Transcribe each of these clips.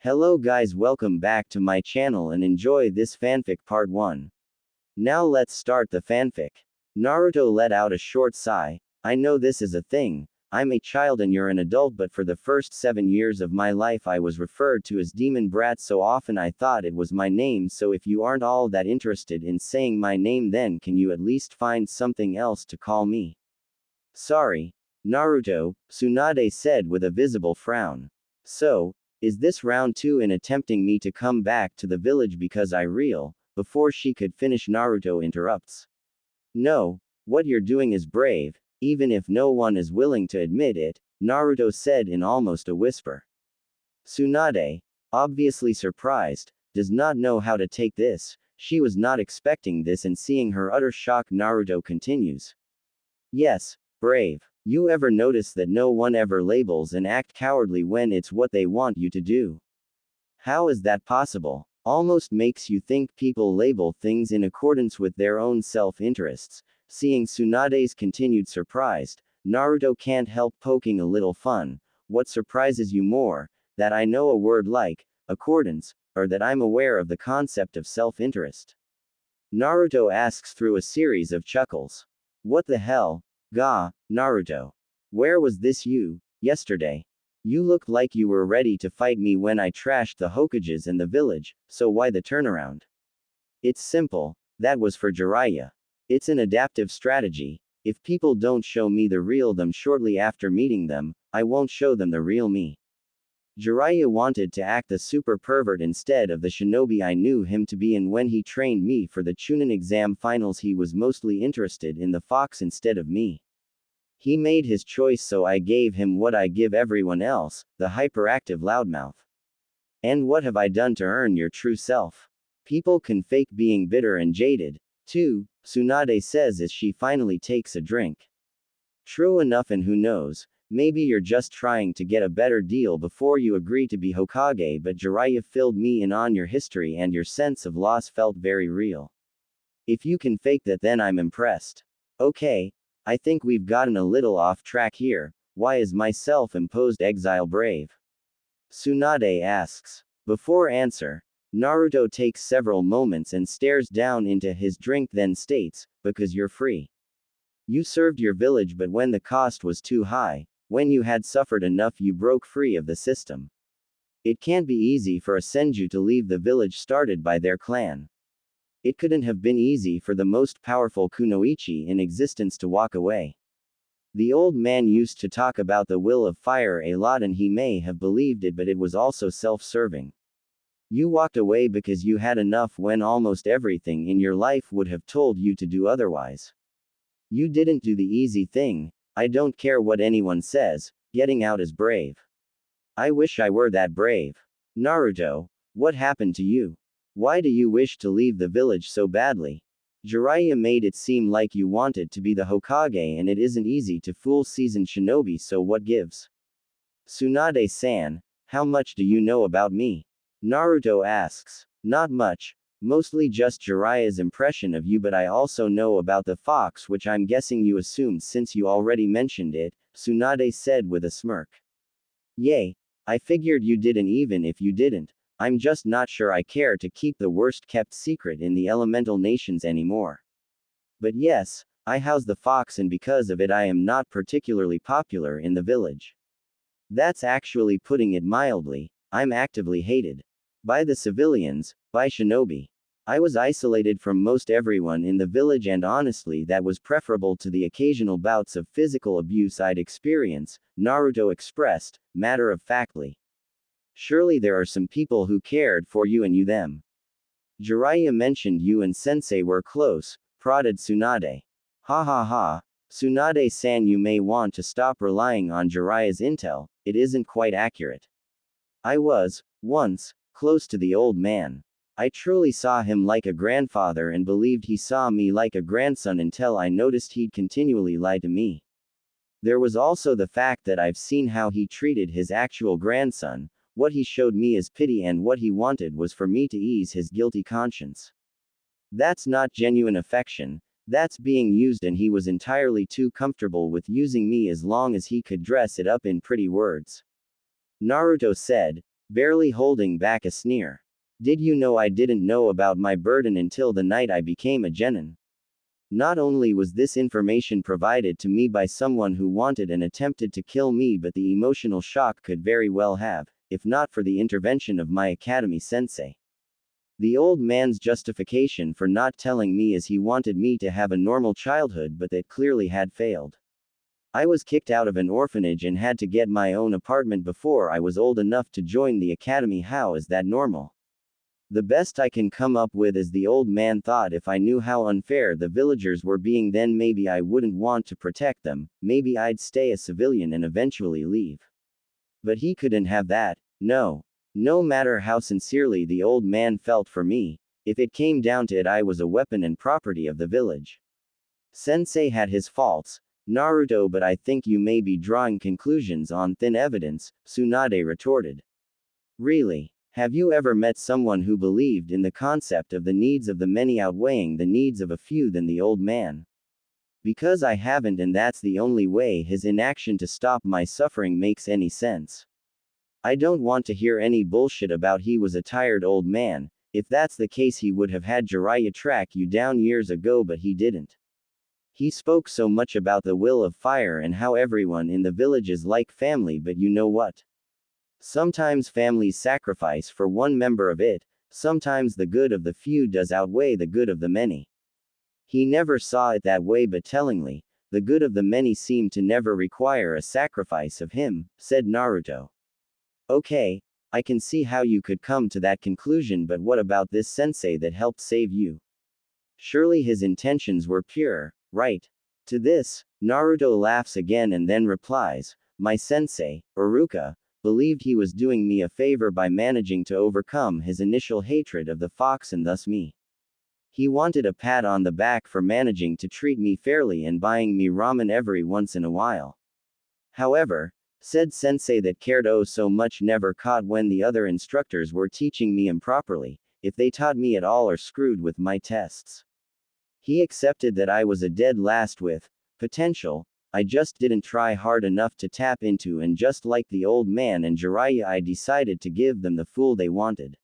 Hello guys, welcome back to my channel and enjoy this fanfic part 1. Now let's start the fanfic. Naruto let out a short sigh. I know this is a thing. I'm a child and you're an adult, but for the first 7 years of my life I was referred to as Demon Brat so often I thought it was my name, so if you aren't all that interested in saying my name, then can you at least find something else to call me? Sorry, Naruto, Tsunade said with a visible frown. So, is this round 2 in attempting me to come back to the village because I real? Before she could finish, Naruto interrupts. No, what you're doing is brave, even if no one is willing to admit it, Naruto said in almost a whisper. Tsunade, obviously surprised, does not know how to take this. She was not expecting this, and seeing her utter shock, Naruto continues. Yes, brave. You ever notice that no one ever labels and act cowardly when it's what they want you to do? How is that possible? Almost makes you think people label things in accordance with their own self-interests. Seeing Tsunade's continued surprise, Naruto can't help poking a little fun. What surprises you more? That I know a word like accordance, or that I'm aware of the concept of self-interest? Naruto asks through a series of chuckles. What the hell? Gah, Naruto. Where was this yesterday? You looked like you were ready to fight me when I trashed the Hokages and the village, so why the turnaround? It's simple, that was for Jiraiya. It's an adaptive strategy. If people don't show me the real them shortly after meeting them, I won't show them the real me. Jiraiya wanted to act the super pervert instead of the shinobi I knew him to be, and when he trained me for the Chunin exam finals he was mostly interested in the fox instead of me. He made his choice, so I gave him what I give everyone else, the hyperactive loudmouth. And what have I done to earn your true self? People can fake being bitter and jaded, too, Tsunade says as she finally takes a drink. True enough, and who knows, maybe you're just trying to get a better deal before you agree to be Hokage, but Jiraiya filled me in on your history and your sense of loss felt very real. If you can fake that, then I'm impressed. Okay, I think we've gotten a little off track here. Why is my self-imposed exile brave? Tsunade asks. Before answer, Naruto takes several moments and stares down into his drink, then states, because you're free. You served your village, but when the cost was too high, when you had suffered enough, you broke free of the system. It can't be easy for a Senju to leave the village started by their clan. It couldn't have been easy for the most powerful kunoichi in existence to walk away. The old man used to talk about the will of fire a lot, and he may have believed it, but it was also self-serving. You walked away because you had enough when almost everything in your life would have told you to do otherwise. You didn't do the easy thing. I don't care what anyone says, getting out is brave. I wish I were that brave. Naruto, what happened to you? Why do you wish to leave the village so badly? Jiraiya made it seem like you wanted to be the Hokage, and it isn't easy to fool seasoned shinobi, so what gives? Tsunade-san, how much do you know about me? Naruto asks. Not much. Mostly just Jiraiya's impression of you, but I also know about the fox, which I'm guessing you assumed since you already mentioned it, Tsunade said with a smirk. Yay. I figured you did, and even if you didn't, I'm just not sure I care to keep the worst kept secret in the elemental nations anymore. But yes, I house the fox, and because of it I am not particularly popular in the village. That's actually putting it mildly. I'm actively hated. By the civilians, by shinobi. I was isolated from most everyone in the village, and honestly that was preferable to the occasional bouts of physical abuse I'd experience, Naruto expressed, matter-of-factly. Surely there are some people who cared for you and you them. Jiraiya mentioned you and Sensei were close, prodded Tsunade. Ha ha ha. Tsunade-san, you may want to stop relying on Jiraiya's intel, it isn't quite accurate. I was, once, close to the old man. I truly saw him like a grandfather and believed he saw me like a grandson until I noticed he'd continually lie to me. There was also the fact that I've seen how he treated his actual grandson. What he showed me is pity, and what he wanted was for me to ease his guilty conscience. That's not genuine affection, that's being used, and he was entirely too comfortable with using me as long as he could dress it up in pretty words. Naruto said, barely holding back a sneer. Did you know I didn't know about my burden until the night I became a genin? Not only was this information provided to me by someone who wanted and attempted to kill me, but the emotional shock could very well have, if not for the intervention of my academy sensei. The old man's justification for not telling me is he wanted me to have a normal childhood, but that clearly had failed. I was kicked out of an orphanage and had to get my own apartment before I was old enough to join the academy. How is that normal? The best I can come up with is the old man thought if I knew how unfair the villagers were being, then maybe I wouldn't want to protect them, maybe I'd stay a civilian and eventually leave. But he couldn't have that, no. No matter how sincerely the old man felt for me, if it came down to it, I was a weapon and property of the village. Sensei had his faults, Naruto, but I think you may be drawing conclusions on thin evidence, Tsunade retorted. Really? Have you ever met someone who believed in the concept of the needs of the many outweighing the needs of a few than the old man? Because I haven't, and that's the only way his inaction to stop my suffering makes any sense. I don't want to hear any bullshit about he was a tired old man. If that's the case, he would have had Jiraiya track you down years ago, but he didn't. He spoke so much about the will of fire and how everyone in the village is like family, but you know what? Sometimes families sacrifice for one member of it, sometimes the good of the few does outweigh the good of the many. He never saw it that way, but tellingly, the good of the many seemed to never require a sacrifice of him, said Naruto. Okay, I can see how you could come to that conclusion, but what about this sensei that helped save you? Surely his intentions were pure, right? To this, Naruto laughs again and then replies, my sensei, Iruka, believed he was doing me a favor by managing to overcome his initial hatred of the fox and thus me. He wanted a pat on the back for managing to treat me fairly and buying me ramen every once in a while. However, said sensei that cared oh so much never caught when the other instructors were teaching me improperly, if they taught me at all or screwed with my tests. He accepted that I was a dead last with potential, I just didn't try hard enough to tap into, and just like the old man and Jiraiya, I decided to give them the fool they wanted.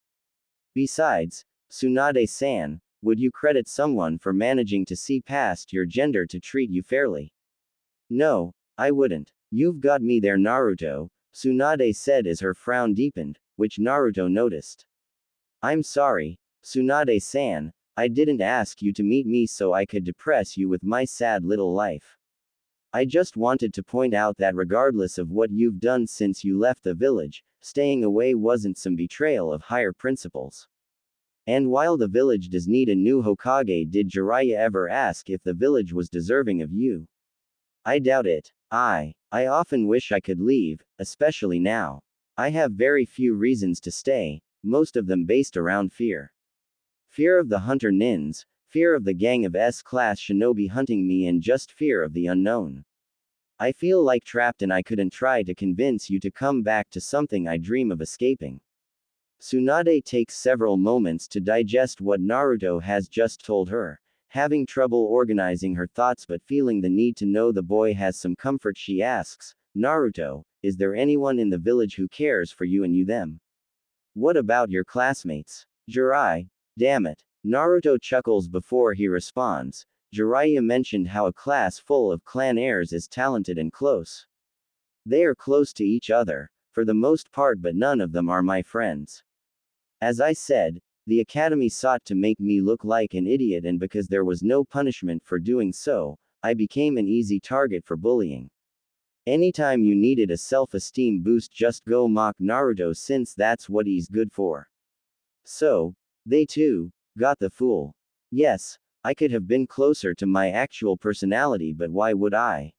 Besides, Tsunade-san, would you credit someone for managing to see past your gender to treat you fairly? No, I wouldn't. You've got me there, Naruto, Tsunade said as her frown deepened, which Naruto noticed. I'm sorry, Tsunade-san, I didn't ask you to meet me so I could depress you with my sad little life. I just wanted to point out that regardless of what you've done since you left the village, staying away wasn't some betrayal of higher principles. And while the village does need a new Hokage, did Jiraiya ever ask if the village was deserving of you? I doubt it. I often wish I could leave, especially now. I have very few reasons to stay, most of them based around fear. Fear of the hunter nins, fear of the gang of S-class shinobi hunting me, and just fear of the unknown. I feel like trapped and I couldn't try to convince you to come back to something I dream of escaping. Tsunade takes several moments to digest what Naruto has just told her, having trouble organizing her thoughts but feeling the need to know the boy has some comfort. She asks, Naruto, is there anyone in the village who cares for you and you them? What about your classmates? Jirai, damn it. Naruto chuckles before he responds. Jiraiya mentioned how a class full of clan heirs is talented and close. They are close to each other, for the most part, but none of them are my friends. As I said, the academy sought to make me look like an idiot, and because there was no punishment for doing so, I became an easy target for bullying. Anytime you needed a self-esteem boost, just go mock Naruto, since that's what he's good for. So, they too got the fool. Yes, I could have been closer to my actual personality, but why would I?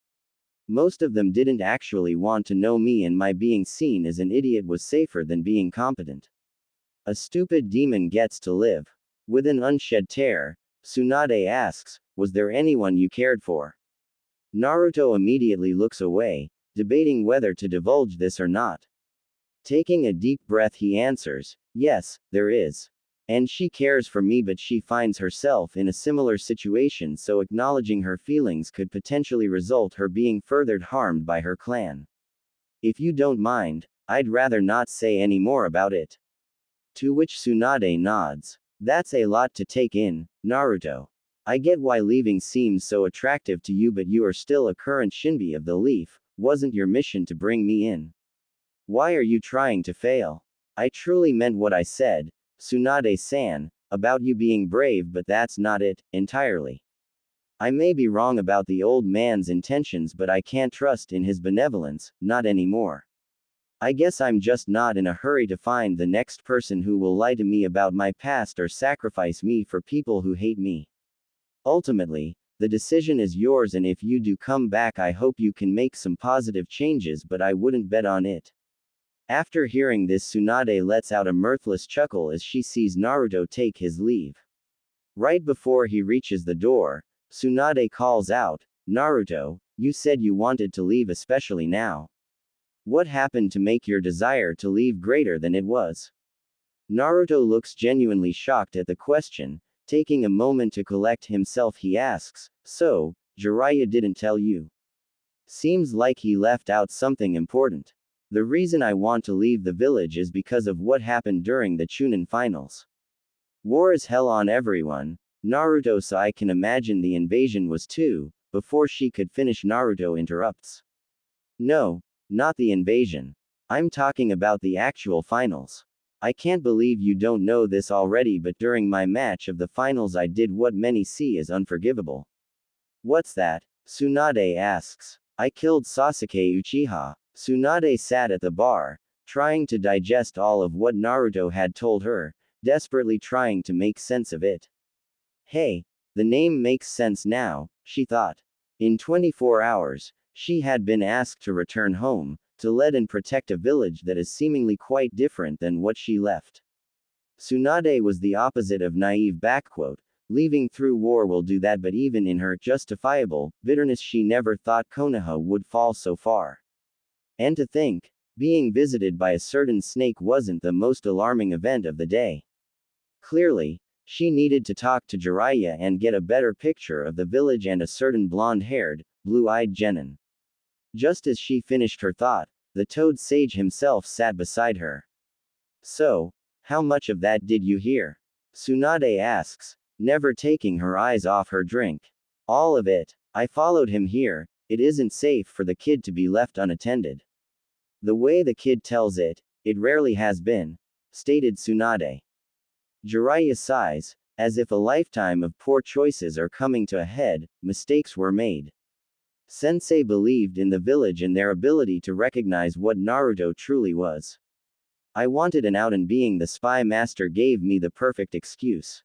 Most of them didn't actually want to know me, and my being seen as an idiot was safer than being competent. A stupid demon gets to live. With an unshed tear, Tsunade asks, was there anyone you cared for? Naruto immediately looks away, debating whether to divulge this or not. Taking a deep breath, he answers, yes, there is. And she cares for me, but she finds herself in a similar situation, so acknowledging her feelings could potentially result her being further harmed by her clan. If you don't mind, I'd rather not say any more about it. To which Tsunade nods. That's a lot to take in, Naruto. I get why leaving seems so attractive to you, but you are still a current Shinbi of the Leaf. Wasn't your mission to bring me in? Why are you trying to fail? I truly meant what I said, Tsunade-san, about you being brave, but that's not it, entirely. I may be wrong about the old man's intentions, but I can't trust in his benevolence, not anymore. I guess I'm just not in a hurry to find the next person who will lie to me about my past or sacrifice me for people who hate me. Ultimately, the decision is yours, and if you do come back, I hope you can make some positive changes, but I wouldn't bet on it. After hearing this, Tsunade lets out a mirthless chuckle as she sees Naruto take his leave. Right before he reaches the door, Tsunade calls out, Naruto, you said you wanted to leave, especially now. What happened to make your desire to leave greater than it was? Naruto looks genuinely shocked at the question. Taking a moment to collect himself, he asks, so, Jiraiya didn't tell you? Seems like he left out something important. The reason I want to leave the village is because of what happened during the Chunin finals. War is hell on everyone, Naruto, so I can imagine the invasion was too. Before she could finish, Naruto interrupts. No, not the invasion. I'm talking about the actual finals. I can't believe you don't know this already, but during my match of the finals I did what many see as unforgivable. What's that? Tsunade asks. I killed Sasuke Uchiha. Tsunade sat at the bar, trying to digest all of what Naruto had told her, desperately trying to make sense of it. Hey, the name makes sense now, she thought. In 24 hours, she had been asked to return home, to lead and protect a village that is seemingly quite different than what she left. Tsunade was the opposite of naive. Leaving through war will do that, but even in her justifiable bitterness, she never thought Konoha would fall so far. And to think, being visited by a certain snake wasn't the most alarming event of the day. Clearly, she needed to talk to Jiraiya and get a better picture of the village and a certain blonde-haired, blue-eyed genin. Just as she finished her thought, the Toad Sage himself sat beside her. So, how much of that did you hear? Tsunade asks, never taking her eyes off her drink. All of it. I followed him here. It isn't safe for the kid to be left unattended. The way the kid tells it, it rarely has been, stated Tsunade. Jiraiya sighs, as if a lifetime of poor choices are coming to a head. Mistakes were made. Sensei believed in the village and their ability to recognize what Naruto truly was. I wanted an out, and being the spy master gave me the perfect excuse.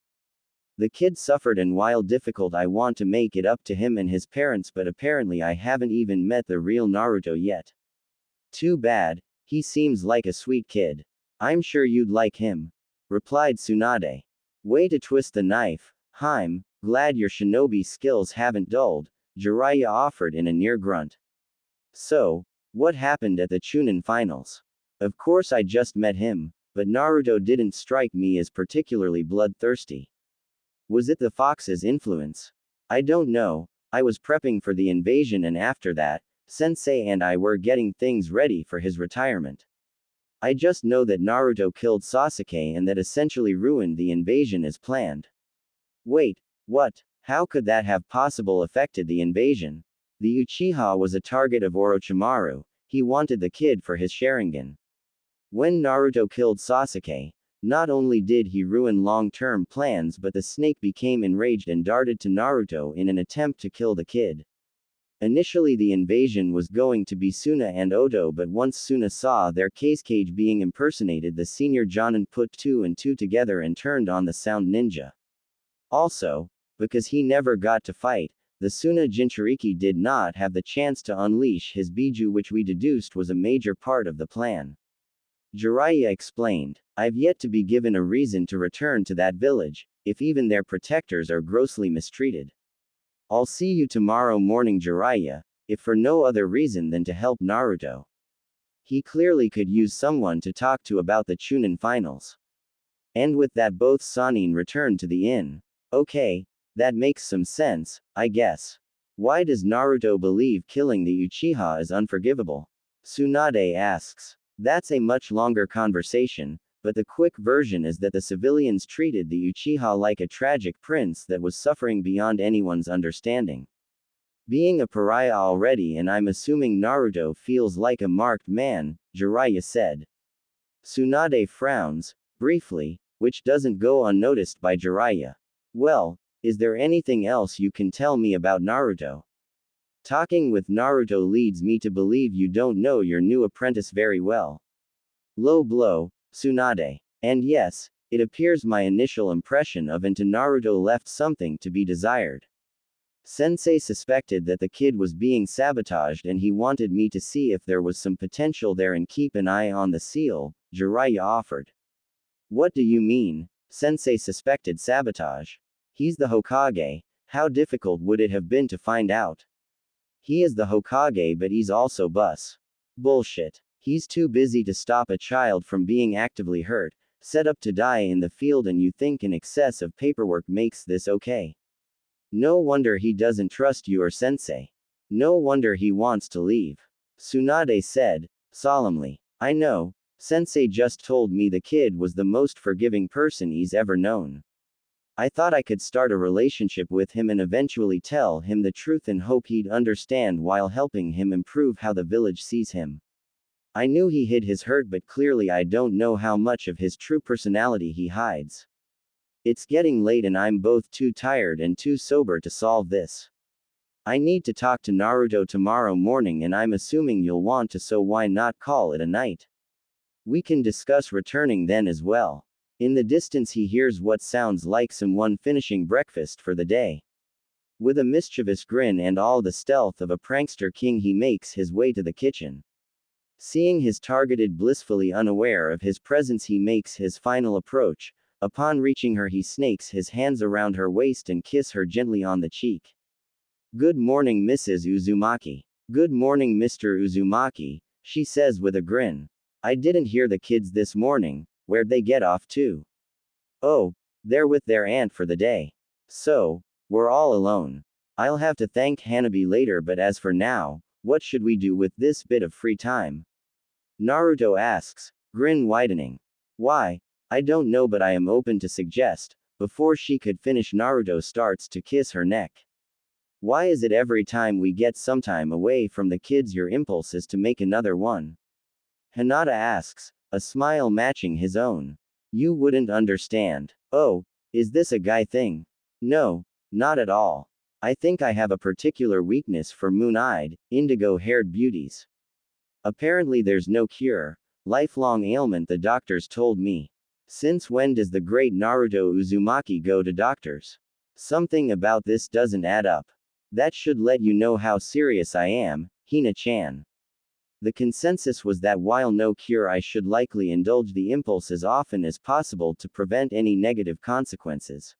The kid suffered, and while difficult, I want to make it up to him and his parents, but apparently I haven't even met the real Naruto yet. Too bad, he seems like a sweet kid. I'm sure you'd like him, replied Tsunade. Way to twist the knife, Harem, glad your shinobi skills haven't dulled, Jiraiya offered in a near grunt. So, what happened at the Chunin finals? Of course I just met him, but Naruto didn't strike me as particularly bloodthirsty. Was it the fox's influence? I don't know, I was prepping for the invasion, and after that, Sensei and I were getting things ready for his retirement. I just know that Naruto killed Sasuke and that essentially ruined the invasion as planned. Wait, what? How could that have possibly affected the invasion? The Uchiha was a target of Orochimaru. He wanted the kid for his Sharingan. When Naruto killed Sasuke, not only did he ruin long-term plans, but the snake became enraged and darted to Naruto in an attempt to kill the kid. Initially the invasion was going to be Suna and Oto, but once Suna saw their cage being impersonated, the senior Jonin put 2 and 2 together and turned on the sound ninja. Also, because he never got to fight, the Suna Jinchuriki did not have the chance to unleash his Biju, which we deduced was a major part of the plan. Jiraiya explained, I've yet to be given a reason to return to that village, if even their protectors are grossly mistreated. I'll see you tomorrow morning, Jiraiya, if for no other reason than to help Naruto. He clearly could use someone to talk to about the Chunin finals. And with that, both Sannin returned to the inn. Okay, that makes some sense, I guess. Why does Naruto believe killing the Uchiha is unforgivable? Tsunade asks. That's a much longer conversation, but the quick version is that the civilians treated the Uchiha like a tragic prince that was suffering beyond anyone's understanding. Being a pariah already, and I'm assuming Naruto feels like a marked man, Jiraiya said. Tsunade frowns, briefly, which doesn't go unnoticed by Jiraiya. Well, is there anything else you can tell me about Naruto? Talking with Naruto leads me to believe you don't know your new apprentice very well. Low blow, Tsunade. And yes, it appears my initial impression of into Naruto left something to be desired. Sensei suspected that the kid was being sabotaged and he wanted me to see if there was some potential there and keep an eye on the seal, Jiraiya offered. What do you mean? Sensei suspected sabotage. He's the Hokage, how difficult would it have been to find out? He is the Hokage, but he's also bus. Bullshit. He's too busy to stop a child from being actively hurt, set up to die in the field, and you think an excess of paperwork makes this okay? No wonder he doesn't trust you or Sensei. No wonder he wants to leave. Tsunade said, solemnly. I know, Sensei just told me the kid was the most forgiving person he's ever known. I thought I could start a relationship with him and eventually tell him the truth and hope he'd understand while helping him improve how the village sees him. I knew he hid his hurt, but clearly I don't know how much of his true personality he hides. It's getting late and I'm both too tired and too sober to solve this. I need to talk to Naruto tomorrow morning and I'm assuming you'll want to, so why not call it a night? We can discuss returning then as well. In the distance he hears what sounds like someone finishing breakfast for the day. With a mischievous grin and all the stealth of a prankster king, he makes his way to the kitchen. Seeing his targeted blissfully unaware of his presence, he makes his final approach. Upon reaching her, he snakes his hands around her waist and kiss her gently on the cheek. Good morning, Mrs. Uzumaki. Good morning, Mr. Uzumaki, she says with a grin. I didn't hear the kids this morning. Where'd they get off to? Oh, they're with their aunt for the day. So, we're all alone. I'll have to thank Hanabi later, but as for now, what should we do with this bit of free time? Naruto asks, grin widening. Why? I don't know, but I am open to suggest. Before she could finish, Naruto starts to kiss her neck. Why is it every time we get some time away from the kids your impulse is to make another one? Hinata asks, a smile matching his own. You wouldn't understand. Oh, is this a guy thing? No, not at all. I think I have a particular weakness for moon-eyed, indigo-haired beauties. Apparently there's no cure. Lifelong ailment, the doctors told me. Since when does the great Naruto Uzumaki go to doctors? Something about this doesn't add up. That should let you know how serious I am, Hina-chan. The consensus was that while no cure, I should likely indulge the impulse as often as possible to prevent any negative consequences.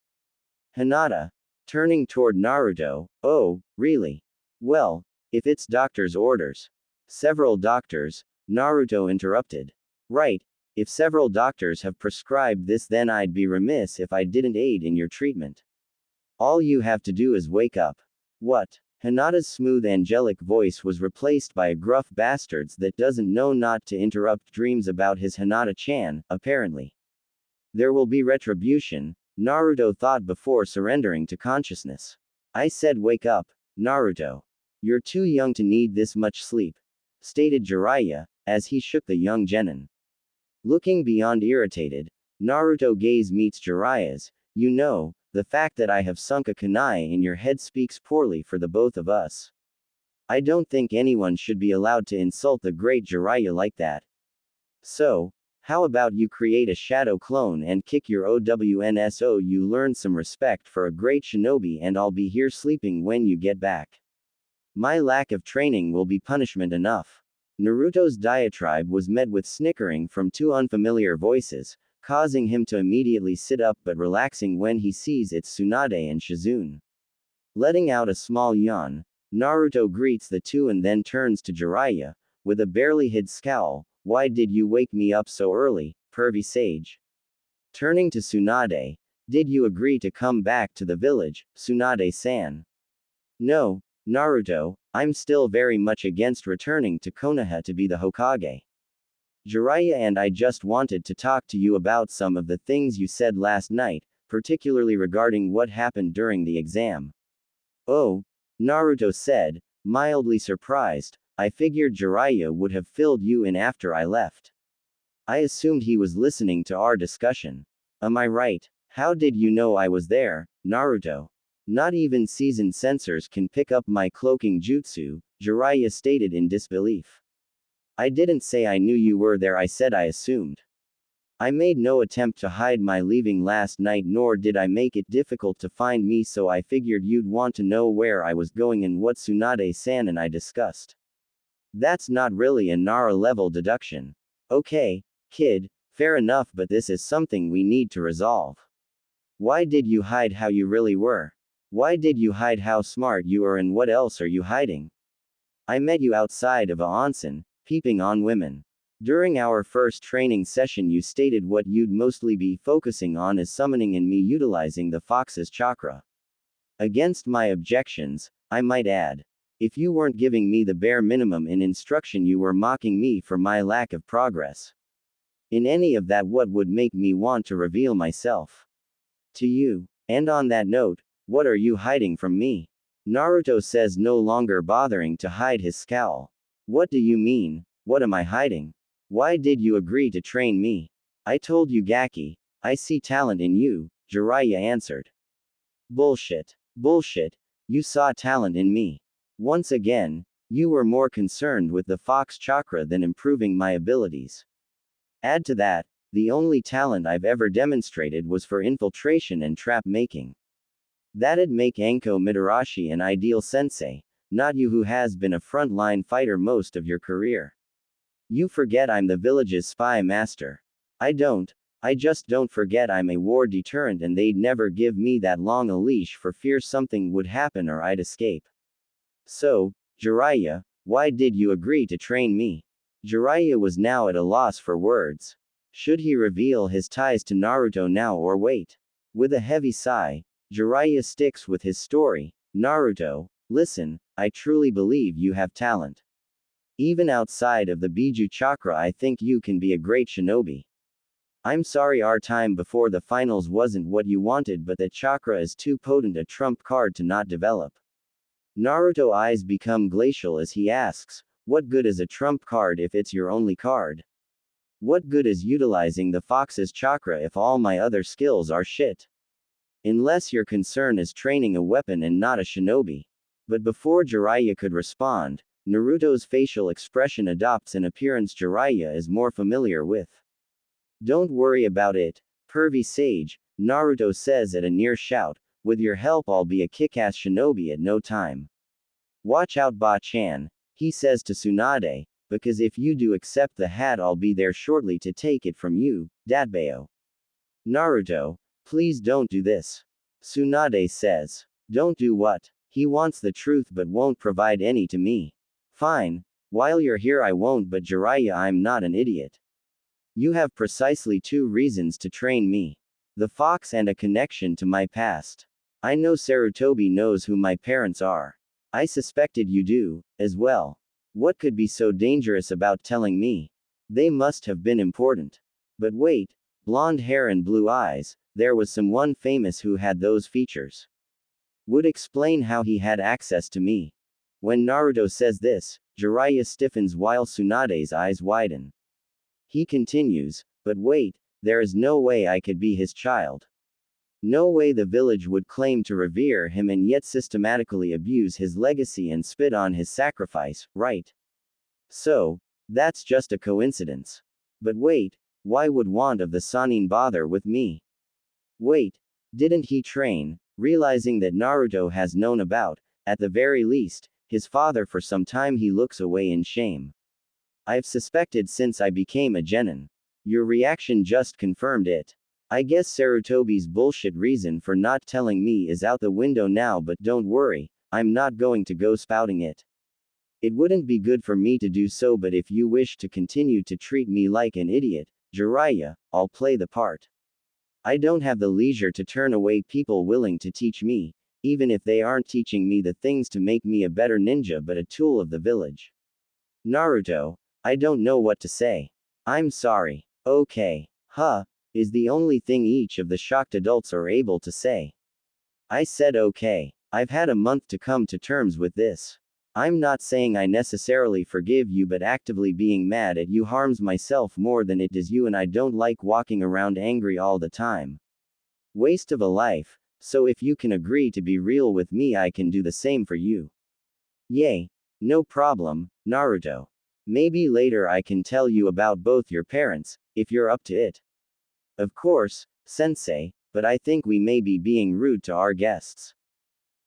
Hinata, turning toward Naruto, oh, really? Well, if it's doctor's orders. Several doctors, Naruto interrupted. Right, if several doctors have prescribed this, then I'd be remiss if I didn't aid in your treatment. All you have to do is wake up. What? Hinata's smooth angelic voice was replaced by a gruff bastards that doesn't know not to interrupt dreams about his Hinata-chan, apparently. There will be retribution, Naruto thought before surrendering to consciousness. I said wake up, Naruto. You're too young to need this much sleep, stated Jiraiya, as he shook the young genin. Looking beyond irritated, Naruto gaze meets Jiraiya's. You know, the fact that I have sunk a kunai in your head speaks poorly for the both of us. I don't think anyone should be allowed to insult the great Jiraiya like that. So, how about you create a shadow clone and kick your OWN so you learn some respect for a great shinobi, and I'll be here sleeping when you get back. My lack of training will be punishment enough. Naruto's diatribe was met with snickering from two unfamiliar voices, causing him to immediately sit up but relaxing when he sees it's Tsunade and Shizune. Letting out a small yawn, Naruto greets the two and then turns to Jiraiya, with a barely hid scowl. Why did you wake me up so early, pervy sage? Turning to Tsunade, did you agree to come back to the village, Tsunade-san? No, Naruto, I'm still very much against returning to Konoha to be the Hokage. Jiraiya and I just wanted to talk to you about some of the things you said last night, particularly regarding what happened during the exam. Oh, Naruto said, mildly surprised. I figured Jiraiya would have filled you in after I left. I assumed he was listening to our discussion. Am I right? How did you know I was there, Naruto? Not even seasoned sensors can pick up my cloaking jutsu, Jiraiya stated in disbelief. I didn't say I knew you were there, I said I assumed. I made no attempt to hide my leaving last night, nor did I make it difficult to find me, so I figured you'd want to know where I was going and what Tsunade-san and I discussed. That's not really a Nara level deduction. Okay, kid, fair enough, but this is something we need to resolve. Why did you hide how you really were? Why did you hide how smart you are, and what else are you hiding? I met you outside of a onsen, peeping on women. During our first training session you stated what you'd mostly be focusing on is summoning in me utilizing the fox's chakra. Against my objections, I might add. If you weren't giving me the bare minimum in instruction, you were mocking me for my lack of progress. In any of that, what would make me want to reveal myself to you? And on that note, what are you hiding from me? Naruto says, no longer bothering to hide his scowl. What do you mean? What am I hiding? Why did you agree to train me? I told you, Gaki. I see talent in you, Jiraiya answered. Bullshit. Bullshit. You saw talent in me. Once again, you were more concerned with the fox chakra than improving my abilities. Add to that, the only talent I've ever demonstrated was for infiltration and trap making. That'd make Anko Mitarashi an ideal sensei, not you who has been a front-line fighter most of your career. You forget I'm the village's spy master. I just don't forget I'm a war deterrent, and they'd never give me that long a leash for fear something would happen or I'd escape. So, Jiraiya, why did you agree to train me? Jiraiya was now at a loss for words. Should he reveal his ties to Naruto now or wait? With a heavy sigh, Jiraiya sticks with his story. Naruto, listen, I truly believe you have talent. Even outside of the Biju chakra, I think you can be a great shinobi. I'm sorry our time before the finals wasn't what you wanted, but that chakra is too potent a trump card to not develop. Naruto's eyes become glacial as he asks, what good is a trump card if it's your only card? What good is utilizing the fox's chakra if all my other skills are shit? Unless your concern is training a weapon and not a shinobi. But before Jiraiya could respond, Naruto's facial expression adopts an appearance Jiraiya is more familiar with. Don't worry about it, pervy sage, Naruto says at a near shout, with your help I'll be a kick-ass shinobi at no time. Watch out, Ba-chan, he says to Tsunade, because if you do accept the hat I'll be there shortly to take it from you, Datbeo. Naruto, please don't do this. Tsunade says. Don't do what? He wants the truth but won't provide any to me. Fine. While you're here I won't, but Jiraiya, I'm not an idiot. You have precisely 2 reasons to train me. The fox and a connection to my past. I know Sarutobi knows who my parents are. I suspected you do, as well. What could be so dangerous about telling me? They must have been important. But wait, blonde hair and blue eyes, there was someone famous who had those features. Would explain how he had access to me. When Naruto says this, Jiraiya stiffens while Tsunade's eyes widen. He continues, but wait, there is no way I could be his child. No way the village would claim to revere him and yet systematically abuse his legacy and spit on his sacrifice, right? So, that's just a coincidence. But wait, why would want of the Sannin bother with me? Wait, didn't he train, realizing that Naruto has known about, at the very least, his father for some time? He looks away in shame. I've suspected since I became a genin. Your reaction just confirmed it. I guess Sarutobi's bullshit reason for not telling me is out the window now, but don't worry, I'm not going to go spouting it. It wouldn't be good for me to do so, but if you wish to continue to treat me like an idiot, Jiraiya, I'll play the part. I don't have the leisure to turn away people willing to teach me, even if they aren't teaching me the things to make me a better ninja but a tool of the village. Naruto, I don't know what to say. I'm sorry. Okay. Huh, is the only thing each of the shocked adults are able to say. I said okay. I've had a month to come to terms with this. I'm not saying I necessarily forgive you, but actively being mad at you harms myself more than it does you, and I don't like walking around angry all the time. Waste of a life, so if you can agree to be real with me, I can do the same for you. Yay. No problem, Naruto. Maybe later I can tell you about both your parents, if you're up to it. Of course, sensei, but I think we may be being rude to our guests.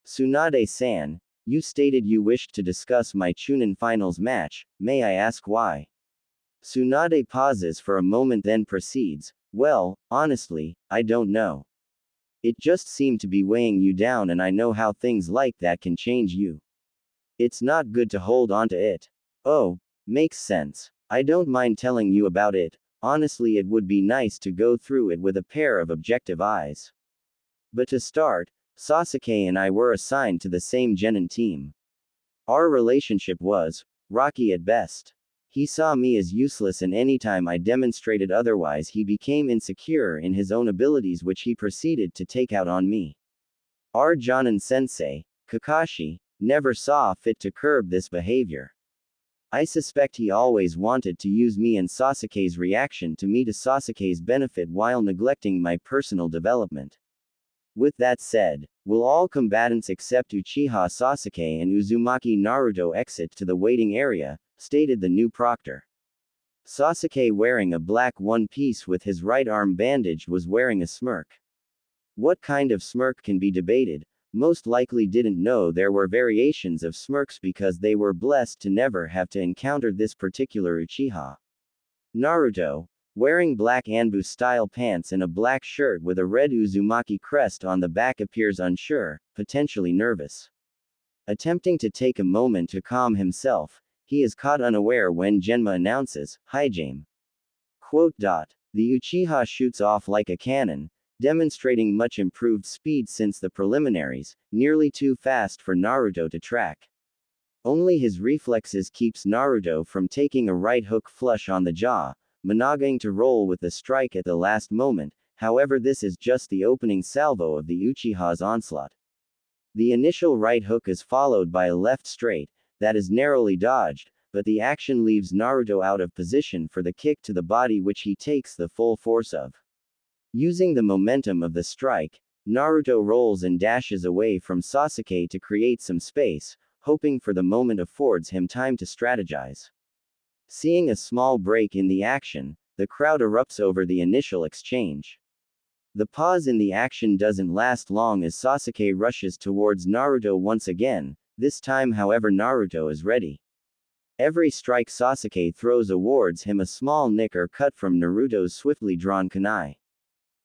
Tsunade-san, you stated you wished to discuss my Chunin finals match, may I ask why? Tsunade pauses for a moment then proceeds, well, honestly, I don't know. It just seemed to be weighing you down, and I know how things like that can change you. It's not good to hold on to it. Oh, makes sense. I don't mind telling you about it. Honestly, it would be nice to go through it with a pair of objective eyes. But to start, Sasuke and I were assigned to the same genin team. Our relationship was rocky at best. He saw me as useless, and anytime I demonstrated otherwise, he became insecure in his own abilities, which he proceeded to take out on me. Our Jonin sensei, Kakashi, never saw fit to curb this behavior. I suspect he always wanted to use me and Sasuke's reaction to me to Sasuke's benefit while neglecting my personal development. With that said, will all combatants except Uchiha Sasuke and Uzumaki Naruto exit to the waiting area, stated the new proctor. Sasuke, wearing a black one-piece with his right arm bandaged, was wearing a smirk. What kind of smirk can be debated, most likely didn't know there were variations of smirks because they were blessed to never have to encounter this particular Uchiha. Naruto, wearing black Anbu-style pants and a black shirt with a red Uzumaki crest on the back, appears unsure, potentially nervous. Attempting to take a moment to calm himself, he is caught unaware when Genma announces, "Hijame." The Uchiha shoots off like a cannon, demonstrating much improved speed since the preliminaries, nearly too fast for Naruto to track. Only his reflexes keeps Naruto from taking a right hook flush on the jaw, managing to roll with the strike at the last moment. However, this is just the opening salvo of the Uchiha's onslaught. The initial right hook is followed by a left straight, that is narrowly dodged, but the action leaves Naruto out of position for the kick to the body, which he takes the full force of. Using the momentum of the strike, Naruto rolls and dashes away from Sasuke to create some space, hoping for the moment affords him time to strategize. Seeing a small break in the action, the crowd erupts over the initial exchange. The pause in the action doesn't last long as Sasuke rushes towards Naruto once again. This time, however, Naruto is ready. Every strike Sasuke throws awards him a small nick or cut from Naruto's swiftly drawn kunai.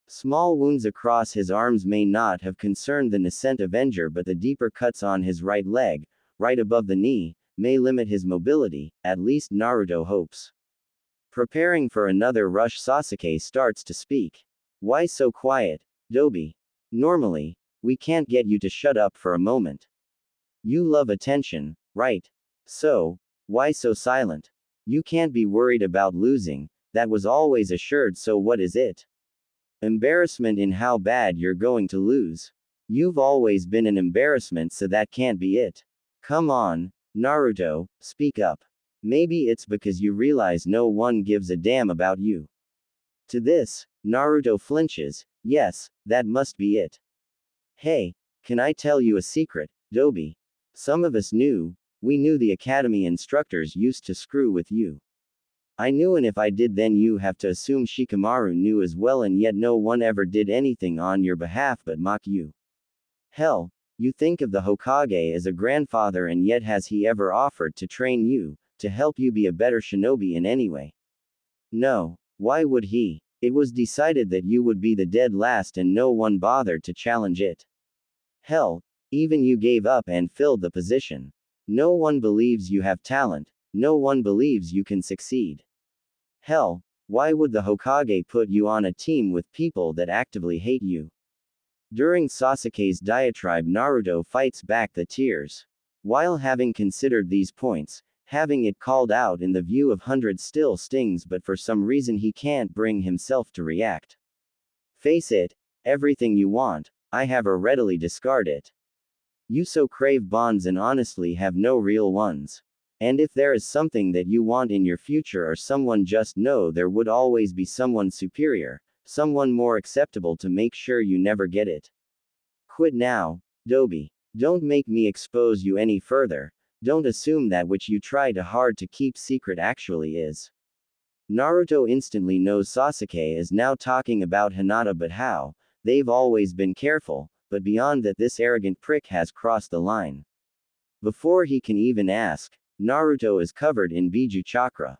Small wounds across his arms may not have concerned the nascent Avenger, but the deeper cuts on his right leg, right above the knee, may limit his mobility, at least Naruto hopes. Preparing for another rush, Sasuke starts to speak. Why so quiet, Dobi? Normally, we can't get you to shut up for a moment. You love attention, right? So, why so silent? You can't be worried about losing, that was always assured, so what is it? Embarrassment in how bad you're going to lose. You've always been an embarrassment, so that can't be it. Come on, Naruto, speak up. Maybe it's because you realize no one gives a damn about you. To this, Naruto flinches. Yes, that must be it. Hey, can I tell you a secret, Dobi? Some of us knew, we knew the academy instructors used to screw with you. I knew, and if I did, then you have to assume Shikamaru knew as well, and yet no one ever did anything on your behalf but mock you. Hell, you think of the Hokage as a grandfather, and yet has he ever offered to train you, to help you be a better shinobi in any way? No, why would he? It was decided that you would be the dead last and no one bothered to challenge it. Hell, even you gave up and filled the position. No one believes you have talent, no one believes you can succeed. Hell, why would the Hokage put you on a team with people that actively hate you? During Sasuke's diatribe, Naruto fights back the tears. While having considered these points, Having it called out in the view of hundreds still stings, but for some reason he can't bring himself to react. Face it, everything you want, I have or readily discard it. You so crave bonds and honestly have no real ones. And if there is something that you want in your future or someone, just know there would always be someone superior, someone more acceptable to make sure you never get it. Quit now, Dobie. Don't make me expose you any further. Don't assume that which you try too hard to keep secret actually is. Naruto instantly knows Sasuke is now talking about Hinata, but how? They've always been careful, but beyond that this arrogant prick has crossed the line. Before he can even ask, Naruto is covered in Biju chakra.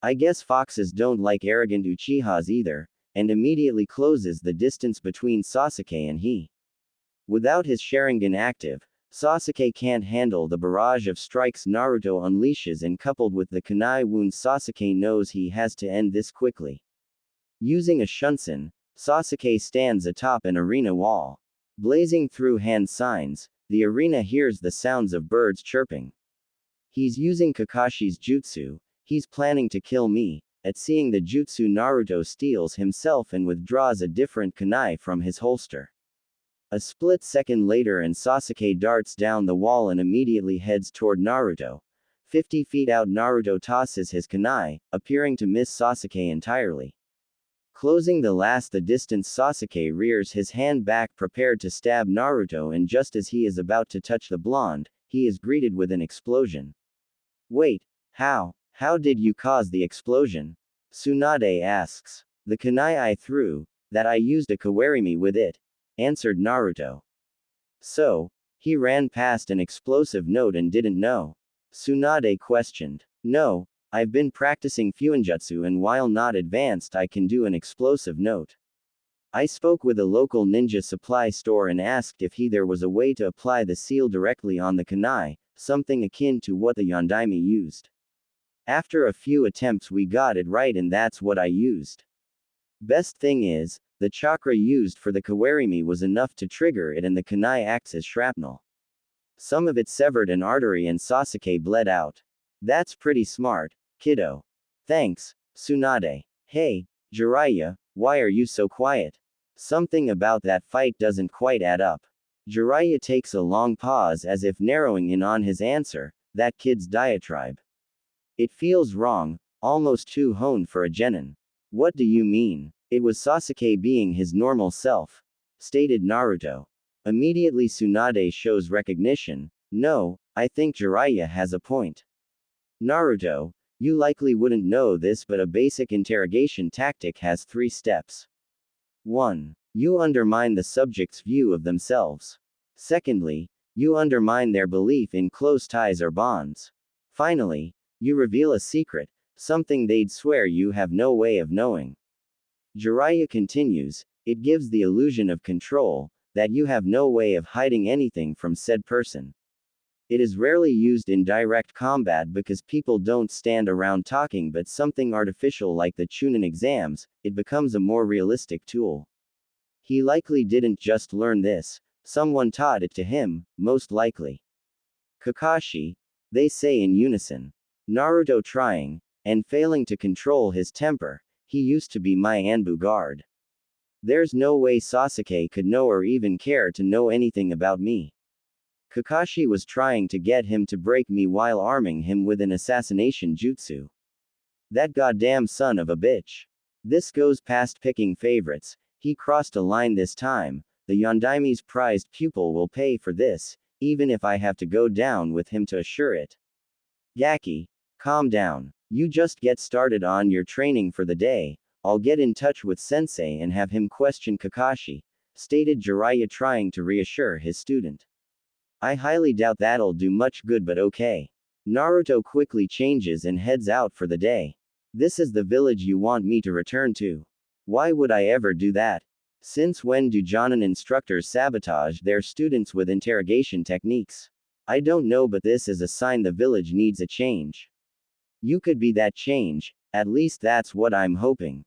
I guess foxes don't like arrogant Uchihas either, and immediately closes the distance between Sasuke and he. Without his Sharingan active, Sasuke can't handle the barrage of strikes Naruto unleashes, and coupled with the kunai wounds, Sasuke knows he has to end this quickly. Using a shunsen, Sasuke stands atop an arena wall. Blazing through hand signs, the arena hears the sounds of birds chirping. He's using Kakashi's jutsu. He's planning to kill me. At seeing the jutsu, Naruto steels himself and withdraws a different kunai from his holster. A split second later and Sasuke darts down the wall and immediately heads toward Naruto. 50 feet out, Naruto tosses his kunai, appearing to miss Sasuke entirely. Closing the distance, Sasuke rears his hand back, prepared to stab Naruto, and just as he is about to touch the blonde, he is greeted with an explosion. Wait, how did you cause the explosion? Tsunade asks. The kunai I threw, that I used a kawarimi with it, answered Naruto. So, he ran past an explosive note and didn't know? Tsunade questioned. No, I've been practicing fuinjutsu, and while not advanced I can do an explosive note. I spoke with a local ninja supply store and asked if there was a way to apply the seal directly on the kunai, something akin to what the Yondaime used. After a few attempts we got it right, and that's what I used. Best thing is, the chakra used for the kawarimi was enough to trigger it, and the kunai acts as shrapnel. Some of it severed an artery and Sasuke bled out. That's pretty smart, kiddo. Thanks, Tsunade. Hey, Jiraiya, why are you so quiet? Something about that fight doesn't quite add up. Jiraiya takes a long pause as if narrowing in on his answer. That kid's diatribe. It feels wrong, almost too honed for a genin. What do you mean? It was Sasuke being his normal self, stated Naruto. Immediately Tsunade shows recognition. No, I think Jiraiya has a point. Naruto, you likely wouldn't know this, but a basic interrogation tactic has 3 steps. 1. You undermine the subject's view of themselves. Secondly, you undermine their belief in close ties or bonds. Finally, you reveal a secret, something they'd swear you have no way of knowing. Jiraiya continues, it gives the illusion of control, that you have no way of hiding anything from said person. It is rarely used in direct combat because people don't stand around talking, but something artificial like the Chunin exams, it becomes a more realistic tool. He likely didn't just learn this, someone taught it to him, most likely. Kakashi, they say in unison. Naruto trying, and failing to control his temper. He used to be my Anbu guard. There's no way Sasuke could know or even care to know anything about me. Kakashi was trying to get him to break me while arming him with an assassination jutsu. That goddamn son of a bitch. This goes past picking favorites. He crossed a line this time. The Yondaime's prized pupil will pay for this, even if I have to go down with him to assure it. Gaki, calm down. You just get started on your training for the day. I'll get in touch with Sensei and have him question Kakashi, stated Jiraiya, trying to reassure his student. I highly doubt that'll do much good, but okay. Naruto quickly changes and heads out for the day. This is the village you want me to return to? Why would I ever do that? Since when do Jonin instructors sabotage their students with interrogation techniques? I don't know, but this is a sign the village needs a change. You could be that change, at least that's what I'm hoping.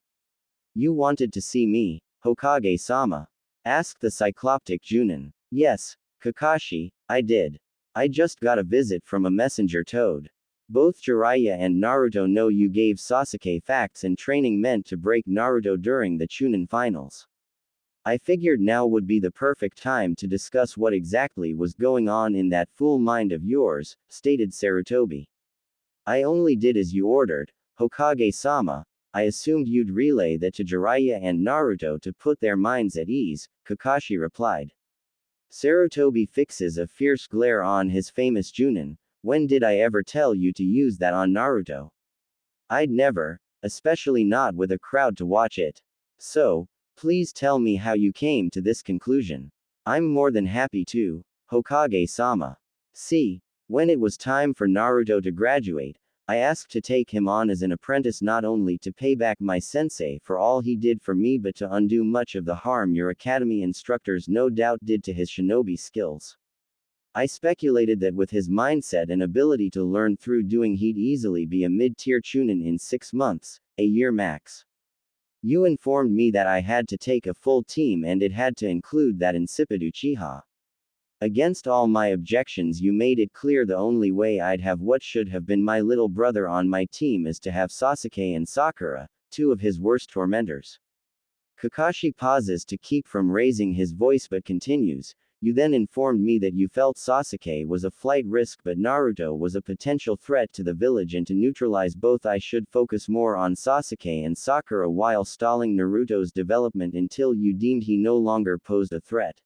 You wanted to see me, Hokage-sama? Asked the cycloptic Junin. Yes, Kakashi, I did. I just got a visit from a messenger toad. Both Jiraiya and Naruto know you gave Sasuke facts and training meant to break Naruto during the Chunin finals. I figured now would be the perfect time to discuss what exactly was going on in that fool mind of yours, stated Sarutobi. I only did as you ordered, Hokage-sama. I assumed you'd relay that to Jiraiya and Naruto to put their minds at ease, Kakashi replied. Sarutobi fixes a fierce glare on his famous Junin. When did I ever tell you to use that on Naruto? I'd never, especially not with a crowd to watch it. So, please tell me how you came to this conclusion. I'm more than happy to, Hokage-sama. See, when it was time for Naruto to graduate, I asked to take him on as an apprentice not only to pay back my sensei for all he did for me but to undo much of the harm your academy instructors no doubt did to his shinobi skills. I speculated that with his mindset and ability to learn through doing he'd easily be a mid-tier chunin in 6 months, a year max. You informed me that I had to take a full team and it had to include that insipid Uchiha. Against all my objections you made it clear the only way I'd have what should have been my little brother on my team is to have Sasuke and Sakura, 2 of his worst tormentors. Kakashi pauses to keep from raising his voice but continues, you then informed me that you felt Sasuke was a flight risk but Naruto was a potential threat to the village and to neutralize both I should focus more on Sasuke and Sakura while stalling Naruto's development until you deemed he no longer posed a threat.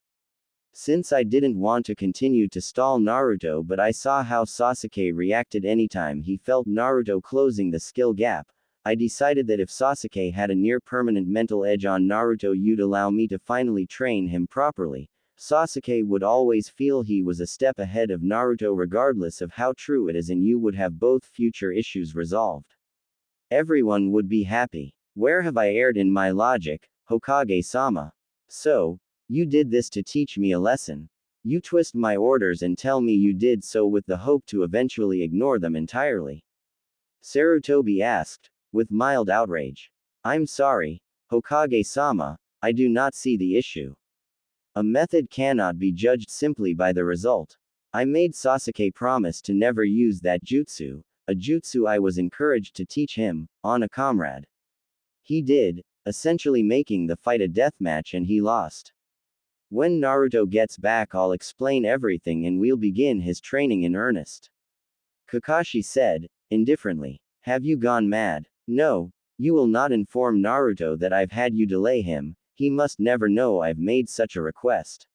Since I didn't want to continue to stall Naruto but I saw how Sasuke reacted anytime he felt Naruto closing the skill gap, I decided that if Sasuke had a near-permanent mental edge on Naruto you'd allow me to finally train him properly. Sasuke would always feel he was a step ahead of Naruto regardless of how true it is and you would have both future issues resolved. Everyone would be happy. Where have I erred in my logic, Hokage-sama? So, you did this to teach me a lesson. You twist my orders and tell me you did so with the hope to eventually ignore them entirely. Sarutobi asked, with mild outrage. I'm sorry, Hokage-sama, I do not see the issue. A method cannot be judged simply by the result. I made Sasuke promise to never use that jutsu, a jutsu I was encouraged to teach him, on a comrade. He did, essentially making the fight a deathmatch and he lost. When Naruto gets back I'll explain everything and we'll begin his training in earnest. Kakashi said, indifferently. Have you gone mad? No, you will not inform Naruto that I've had you delay him, he must never know I've made such a request.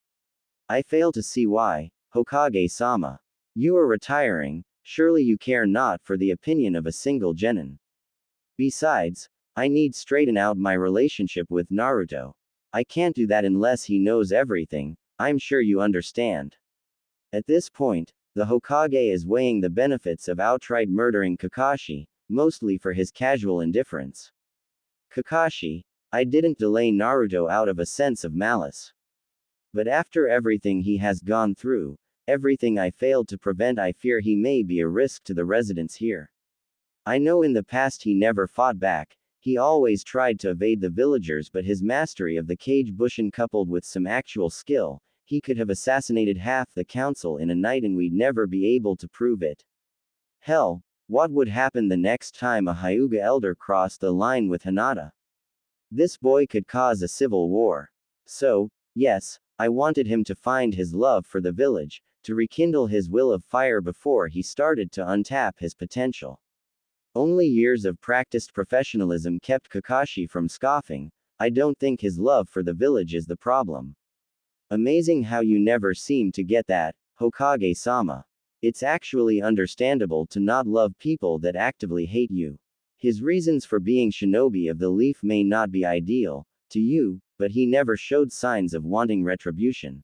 I fail to see why, Hokage-sama. You are retiring, surely you care not for the opinion of a single genin. Besides, I need straighten out my relationship with Naruto. I can't do that unless he knows everything, I'm sure you understand. At this point, the Hokage is weighing the benefits of outright murdering Kakashi, mostly for his casual indifference. Kakashi, I didn't delay Naruto out of a sense of malice. But after everything he has gone through, everything I failed to prevent I fear he may be a risk to the residents here. I know in the past he never fought back, he always tried to evade the villagers but his mastery of the Kage Bushin coupled with some actual skill, he could have assassinated half the council in a night and we'd never be able to prove it. Hell, what would happen the next time a Hyuga elder crossed the line with Hinata? This boy could cause a civil war. So, yes, I wanted him to find his love for the village, to rekindle his will of fire before he started to untap his potential. Only years of practiced professionalism kept Kakashi from scoffing. I don't think his love for the village is the problem. Amazing how you never seem to get that, Hokage-sama. It's actually understandable to not love people that actively hate you. His reasons for being shinobi of the leaf may not be ideal to you, but he never showed signs of wanting retribution.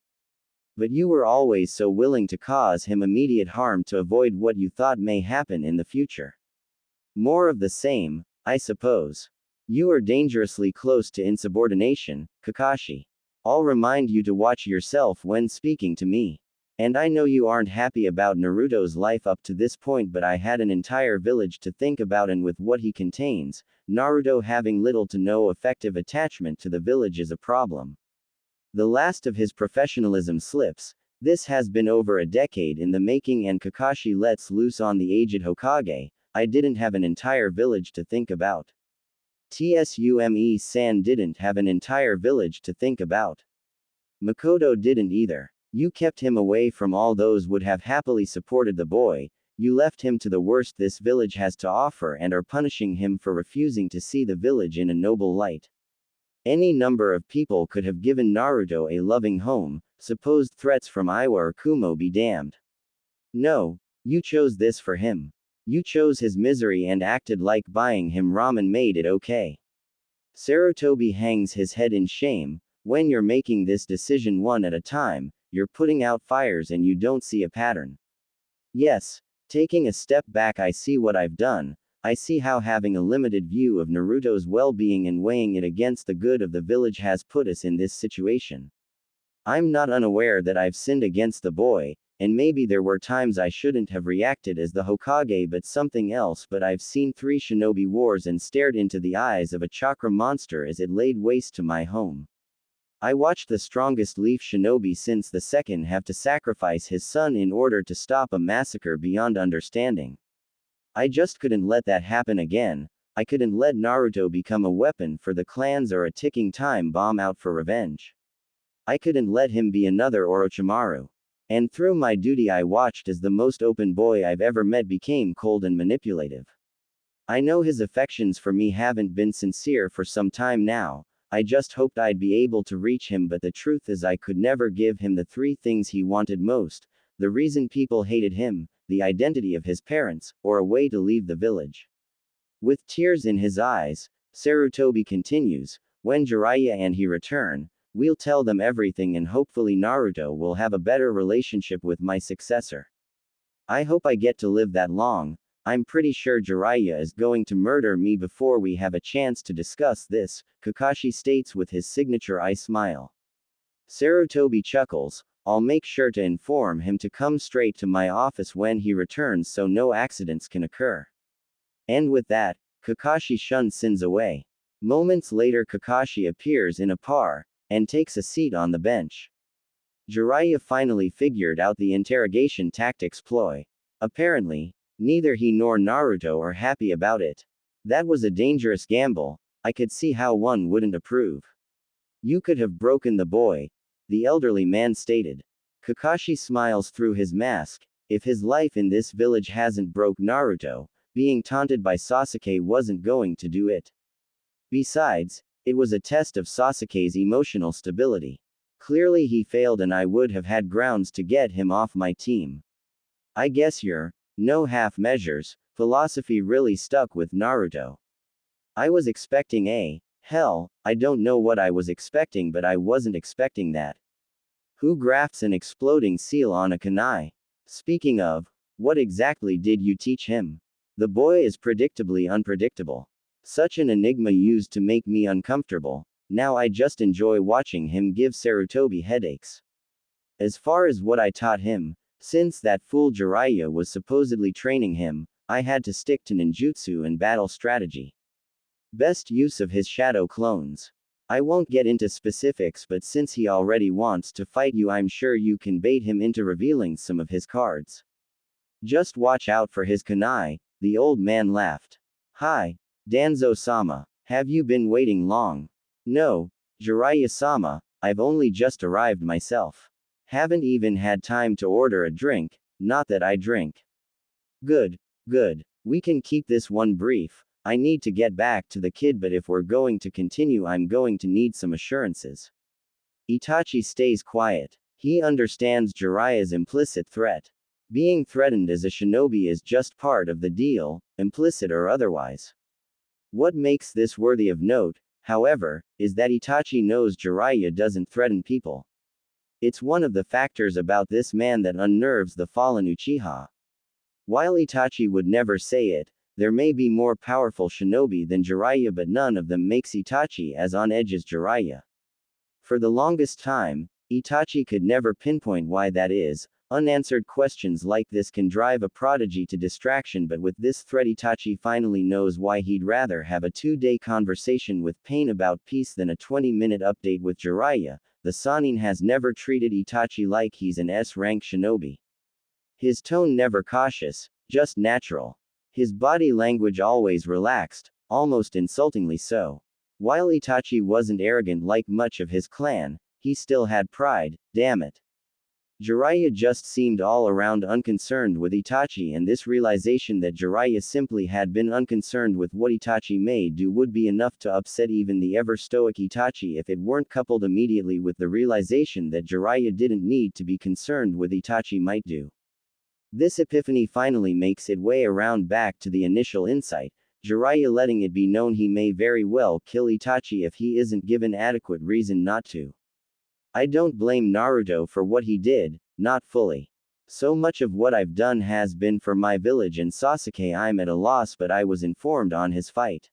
But you were always so willing to cause him immediate harm to avoid what you thought may happen in the future. More of the same, I suppose. You are dangerously close to insubordination, Kakashi. I'll remind you to watch yourself when speaking to me. And I know you aren't happy about Naruto's life up to this point but I had an entire village to think about and with what he contains, Naruto having little to no effective attachment to the village is a problem. The last of his professionalism slips, This has been over a decade in the making and Kakashi lets loose on the aged Hokage. I didn't have an entire village to think about. Tsume-san didn't have an entire village to think about. Makoto didn't either. You kept him away from all those would have happily supported the boy, you left him to the worst this village has to offer and are punishing him for refusing to see the village in a noble light. Any number of people could have given Naruto a loving home, supposed threats from Iwa or Kumo be damned. No, you chose this for him. You chose his misery and acted like buying him ramen made it okay. Sarutobi hangs his head in shame. When you're making this decision one at a time, you're putting out fires and you don't see a pattern. Yes, taking a step back, I see what I've done. I see how having a limited view of Naruto's well-being and weighing it against the good of the village has put us in this situation. I'm not unaware that I've sinned against the boy, and maybe there were times I shouldn't have reacted as the Hokage but something else, but I've seen 3 shinobi wars and stared into the eyes of a chakra monster as it laid waste to my home. I watched the strongest leaf shinobi since the second have to sacrifice his son in order to stop a massacre beyond understanding. I just couldn't let that happen again. I couldn't let Naruto become a weapon for the clans or a ticking time bomb out for revenge. I couldn't let him be another Orochimaru. And through my duty I watched as the most open boy I've ever met became cold and manipulative. I know his affections for me haven't been sincere for some time now. I just hoped I'd be able to reach him, but the truth is I could never give him the 3 things he wanted most: the reason people hated him, the identity of his parents, or a way to leave the village. With tears in his eyes, Sarutobi continues, when Jiraiya and he return, we'll tell them everything and hopefully Naruto will have a better relationship with my successor. I hope I get to live that long. I'm pretty sure Jiraiya is going to murder me before we have a chance to discuss this, Kakashi states with his signature eye smile. Sarutobi chuckles, I'll make sure to inform him to come straight to my office when he returns so no accidents can occur. And with that, Kakashi shuns away. Moments later Kakashi appears in a par, and takes a seat on the bench. Jiraiya finally figured out the interrogation tactics ploy. Apparently, neither he nor Naruto are happy about it. That was a dangerous gamble. I could see how one wouldn't approve. You could have broken the boy, the elderly man stated. Kakashi smiles through his mask. If his life in this village hasn't broke Naruto, being taunted by Sasuke wasn't going to do it. Besides, it was a test of Sasuke's emotional stability. Clearly he failed and I would have had grounds to get him off my team. I guess your no half measures philosophy really stuck with Naruto. I was expecting hell, I don't know what I was expecting, but I wasn't expecting that. Who grafts an exploding seal on a kunai? Speaking of, what exactly did you teach him? The boy is predictably unpredictable. Such an enigma used to make me uncomfortable. Now I just enjoy watching him give Sarutobi headaches. As far as what I taught him, since that fool Jiraiya was supposedly training him, I had to stick to ninjutsu and battle strategy. Best use of his shadow clones. I won't get into specifics, but since he already wants to fight you, I'm sure you can bait him into revealing some of his cards. Just watch out for his kunai, the old man laughed. Hi, Danzo-sama, have you been waiting long? No, Jiraiya-sama, I've only just arrived myself. Haven't even had time to order a drink, not that I drink. Good, good. We can keep this one brief. I need to get back to the kid, but if we're going to continue, I'm going to need some assurances. Itachi stays quiet. He understands Jiraiya's implicit threat. Being threatened as a shinobi is just part of the deal, implicit or otherwise. What makes this worthy of note, however, is that Itachi knows Jiraiya doesn't threaten people. It's one of the factors about this man that unnerves the fallen Uchiha. While Itachi would never say it, there may be more powerful shinobi than Jiraiya, but none of them makes Itachi as on edge as Jiraiya. For the longest time, Itachi could never pinpoint why that is. Unanswered questions like this can drive a prodigy to distraction, but with this threat Itachi finally knows why he'd rather have a 2-day conversation with Pain about peace than a 20-minute update with Jiraiya. the Sannin has never treated Itachi like he's an S-rank shinobi. His tone never cautious, just natural. His body language always relaxed, almost insultingly so. While Itachi wasn't arrogant like much of his clan, he still had pride, damn it. Jiraiya just seemed all around unconcerned with Itachi, and this realization that Jiraiya simply had been unconcerned with what Itachi may do would be enough to upset even the ever-stoic Itachi if it weren't coupled immediately with the realization that Jiraiya didn't need to be concerned with Itachi might do. This epiphany finally makes its way around back to the initial insight, Jiraiya letting it be known he may very well kill Itachi if he isn't given adequate reason not to. I don't blame Naruto for what he did, not fully. So much of what I've done has been for my village and Sasuke. I'm at a loss, but I was informed on his fight.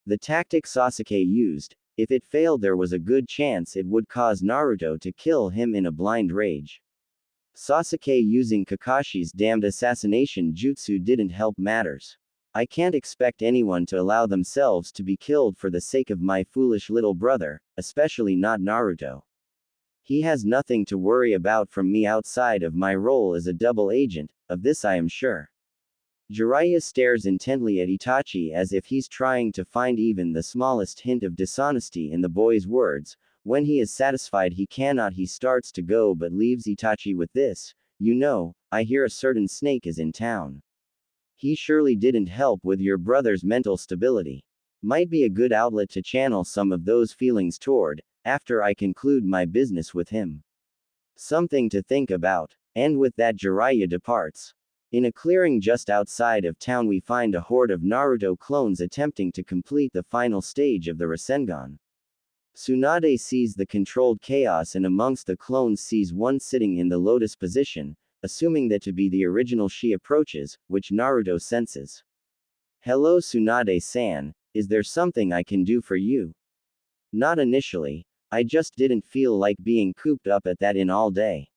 The tactic Sasuke used, if it failed there was a good chance it would cause Naruto to kill him in a blind rage. Sasuke using Kakashi's damned assassination jutsu didn't help matters. I can't expect anyone to allow themselves to be killed for the sake of my foolish little brother, especially not Naruto. He has nothing to worry about from me outside of my role as a double agent, of this I am sure. Jiraiya stares intently at Itachi as if he's trying to find even the smallest hint of dishonesty in the boy's words. When he is satisfied he cannot, he starts to go but leaves Itachi with this, "You know, I hear a certain snake is in town. He surely didn't help with your brother's mental stability. Might be a good outlet to channel some of those feelings toward, after I conclude my business with him. Something to think about." And with that Jiraiya departs. In a clearing just outside of town we find a horde of Naruto clones attempting to complete the final stage of the Rasengan. Tsunade sees the controlled chaos and amongst the clones sees one sitting in the lotus position, assuming that to be the original. She approaches, which Naruto senses. "Hello Tsunade-san, is there something I can do for you?" "Not initially. I just didn't feel like being cooped up at that inn all day.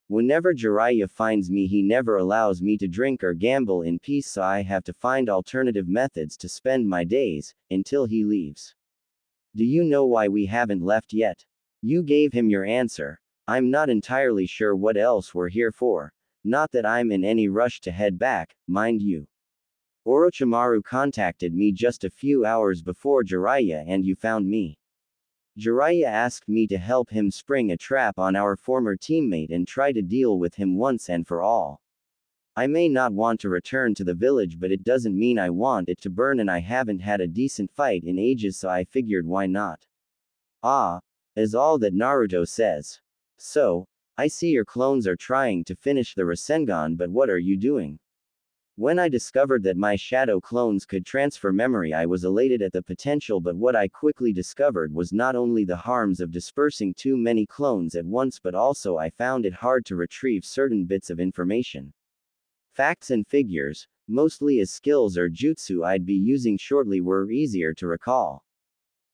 Whenever Jiraiya finds me he never allows me to drink or gamble in peace, so I have to find alternative methods to spend my days, until he leaves." "Do you know why we haven't left yet?" "You gave him your answer. I'm not entirely sure what else we're here for. Not that I'm in any rush to head back, mind you. Orochimaru contacted me just a few hours before Jiraiya and you found me. Jiraiya asked me to help him spring a trap on our former teammate and try to deal with him once and for all. I may not want to return to the village, but it doesn't mean I want it to burn, and I haven't had a decent fight in ages, so I figured why not." "Ah," is all that Naruto says. "So, I see your clones are trying to finish the Rasengan, but what are you doing?" "When I discovered that my shadow clones could transfer memory I was elated at the potential, but what I quickly discovered was not only the harms of dispersing too many clones at once, but also I found it hard to retrieve certain bits of information. Facts and figures, mostly as skills or jutsu I'd be using shortly, were easier to recall.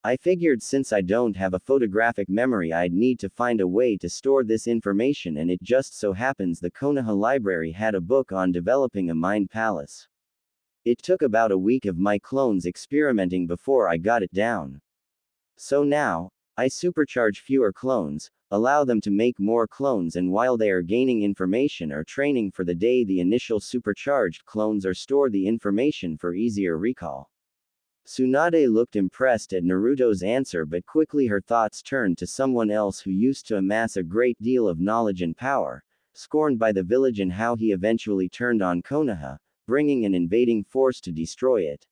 I figured since I don't have a photographic memory I'd need to find a way to store this information, and it just so happens the Konoha library had a book on developing a mind palace. It took about a week of my clones experimenting before I got it down. So now, I supercharge fewer clones, allow them to make more clones, and while they are gaining information or training for the day, the initial supercharged clones are store the information for easier recall." Tsunade looked impressed at Naruto's answer, but quickly her thoughts turned to someone else who used to amass a great deal of knowledge and power, scorned by the village, and how he eventually turned on Konoha, bringing an invading force to destroy it.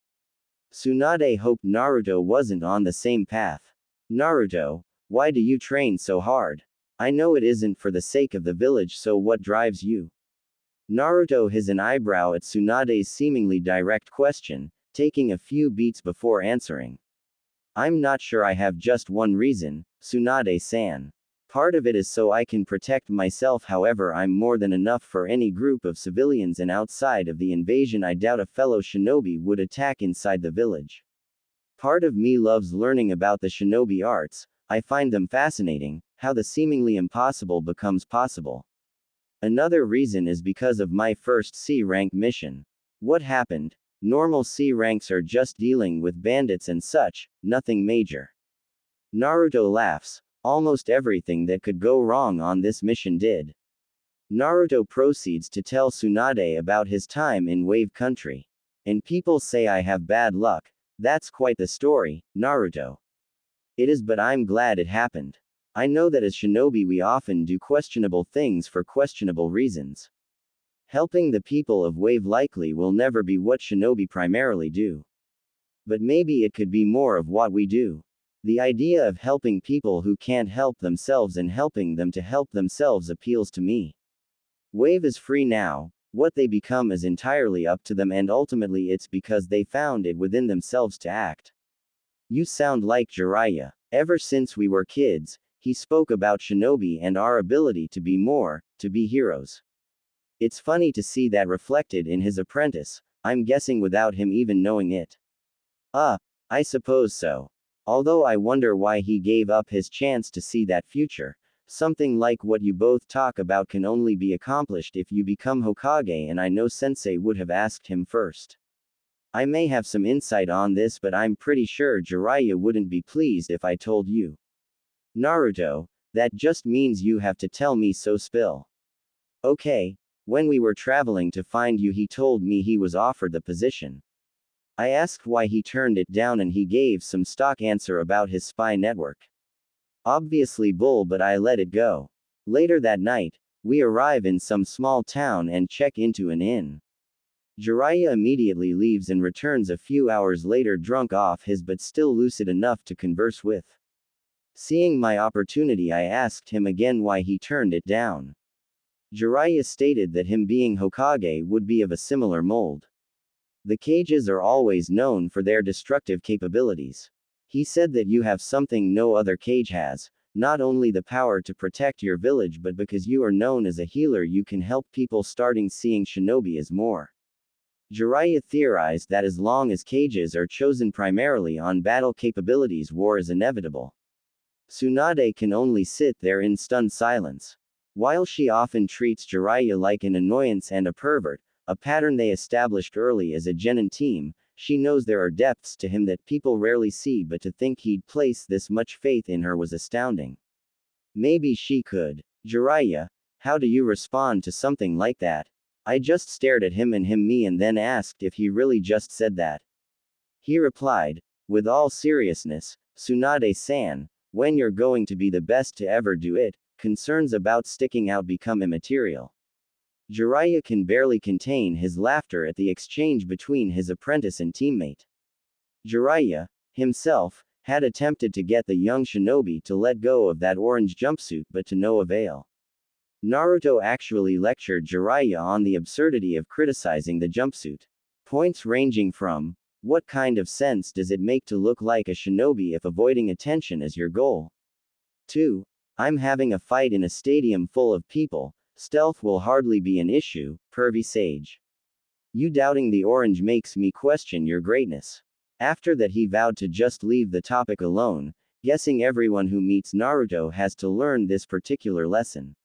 Tsunade hoped Naruto wasn't on the same path. "Naruto, why do you train so hard? I know it isn't for the sake of the village, so what drives you?" Naruto his an eyebrow at Tsunade's seemingly direct question, taking a few beats before answering. "I'm not sure I have just one reason, Tsunade-san. Part of it is so I can protect myself, however I'm more than enough for any group of civilians, and outside of the invasion I doubt a fellow shinobi would attack inside the village. Part of me loves learning about the shinobi arts, I find them fascinating, how the seemingly impossible becomes possible. Another reason is because of my first C-rank mission. What happened? Normal C ranks are just dealing with bandits and such, nothing major." Naruto laughs. Almost everything that could go wrong on this mission did. Naruto proceeds to tell Tsunade about his time in Wave Country. And people say I have bad luck. That's quite the story, Naruto. It is, but I'm glad it happened. I know that as shinobi we often do questionable things for questionable reasons. Helping the people of Wave likely will never be what shinobi primarily do. But maybe it could be more of what we do. The idea of helping people who can't help themselves and helping them to help themselves appeals to me. Wave is free now, what they become is entirely up to them, and ultimately it's because they found it within themselves to act. You sound like Jiraiya. Ever since we were kids, he spoke about shinobi and our ability to be more, to be heroes. It's funny to see that reflected in his apprentice, I'm guessing without him even knowing it. I suppose so. Although I wonder why he gave up his chance to see that future. Something like what you both talk about can only be accomplished if you become Hokage, and I know Sensei would have asked him first. I may have some insight on this, but I'm pretty sure Jiraiya wouldn't be pleased if I told you. Naruto, that just means you have to tell me, so spill. Okay. When we were traveling to find you, he told me he was offered the position. I asked why he turned it down, and he gave some stock answer about his spy network. Obviously bull, but I let it go. Later that night, we arrive in some small town and check into an inn. Jiraiya immediately leaves and returns a few hours later drunk off his but still lucid enough to converse with. Seeing my opportunity, I asked him again why he turned it down. Jiraiya stated that him being Hokage would be of a similar mold. The cages are always known for their destructive capabilities. He said that you have something no other cage has, not only the power to protect your village, but because you are known as a healer you can help people, starting seeing shinobi as more. Jiraiya theorized that as long as cages are chosen primarily on battle capabilities, war is inevitable. Tsunade can only sit there in stunned silence. While she often treats Jiraiya like an annoyance and a pervert, a pattern they established early as a genin team, she knows there are depths to him that people rarely see, but to think he'd place this much faith in her was astounding. Maybe she could. Jiraiya, how do you respond to something like that? I just stared at him and me and then asked if he really just said that. He replied, with all seriousness, Tsunade-san, when you're going to be the best to ever do it, concerns about sticking out become immaterial. Jiraiya can barely contain his laughter at the exchange between his apprentice and teammate. Jiraiya, himself, had attempted to get the young shinobi to let go of that orange jumpsuit, but to no avail. Naruto actually lectured Jiraiya on the absurdity of criticizing the jumpsuit. Points ranging from, what kind of sense does it make to look like a shinobi if avoiding attention is your goal? To, I'm having a fight in a stadium full of people, stealth will hardly be an issue, pervy sage. You doubting the orange makes me question your greatness. After that he vowed to just leave the topic alone, guessing everyone who meets Naruto has to learn this particular lesson.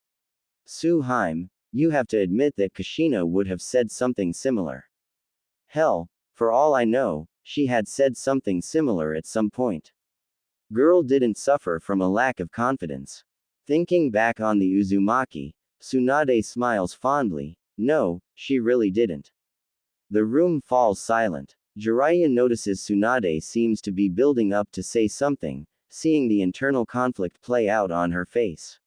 Suheim, you have to admit that Kushina would have said something similar. Hell, for all I know, she had said something similar at some point. Girl didn't suffer from a lack of confidence. Thinking back on the Uzumaki, Tsunade smiles fondly. No, she really didn't. The room falls silent. Jiraiya notices Tsunade seems to be building up to say something, seeing the internal conflict play out on her face.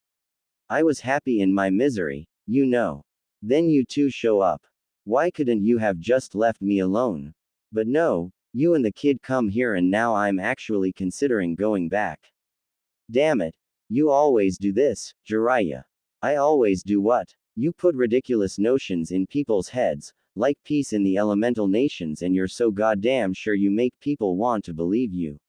I was happy in my misery, you know. Then you two show up. Why couldn't you have just left me alone? But no, you and the kid come here and now I'm actually considering going back. Damn it. You always do this, Jiraiya. I always do what? You put ridiculous notions in people's heads, like peace in the elemental nations, and you're so goddamn sure you make people want to believe you.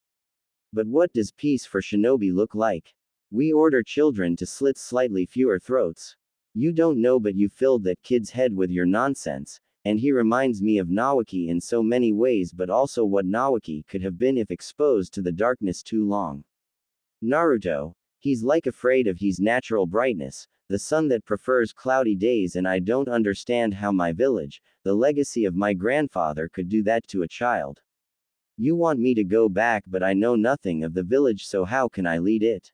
But what does peace for shinobi look like? We order children to slit slightly fewer throats. You don't know, but you filled that kid's head with your nonsense, and he reminds me of Nawaki in so many ways, but also what Nawaki could have been if exposed to the darkness too long. Naruto, he's like afraid of his natural brightness, the sun that prefers cloudy days, and I don't understand how my village, the legacy of my grandfather, could do that to a child. You want me to go back, but I know nothing of the village, so how can I lead it?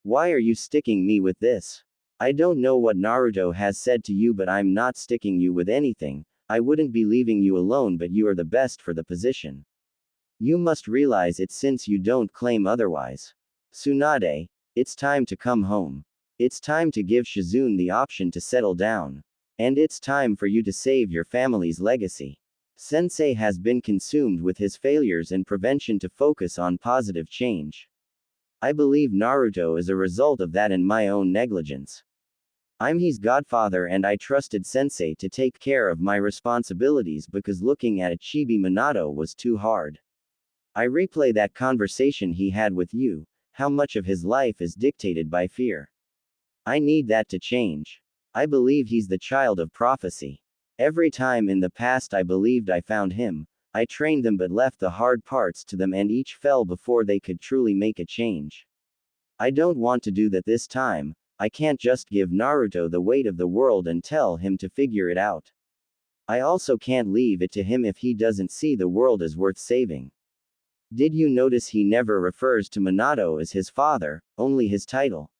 Why are you sticking me with this? I don't know what Naruto has said to you, but I'm not sticking you with anything. I wouldn't be leaving you alone, but you are the best for the position. You must realize it since you don't claim otherwise. Tsunade, it's time to come home. It's time to give Shizune the option to settle down. And it's time for you to save your family's legacy. Sensei has been consumed with his failures and prevention to focus on positive change. I believe Naruto is a result of that and my own negligence. I'm his godfather and I trusted Sensei to take care of my responsibilities because looking at a chibi Minato was too hard. I replay that conversation he had with you, how much of his life is dictated by fear. I need that to change. I believe he's the child of prophecy. Every time in the past I believed I found him, I trained them but left the hard parts to them and each fell before they could truly make a change. I don't want to do that this time. I can't just give Naruto the weight of the world and tell him to figure it out. I also can't leave it to him if he doesn't see the world as worth saving. Did you notice he never refers to Minato as his father, only his title?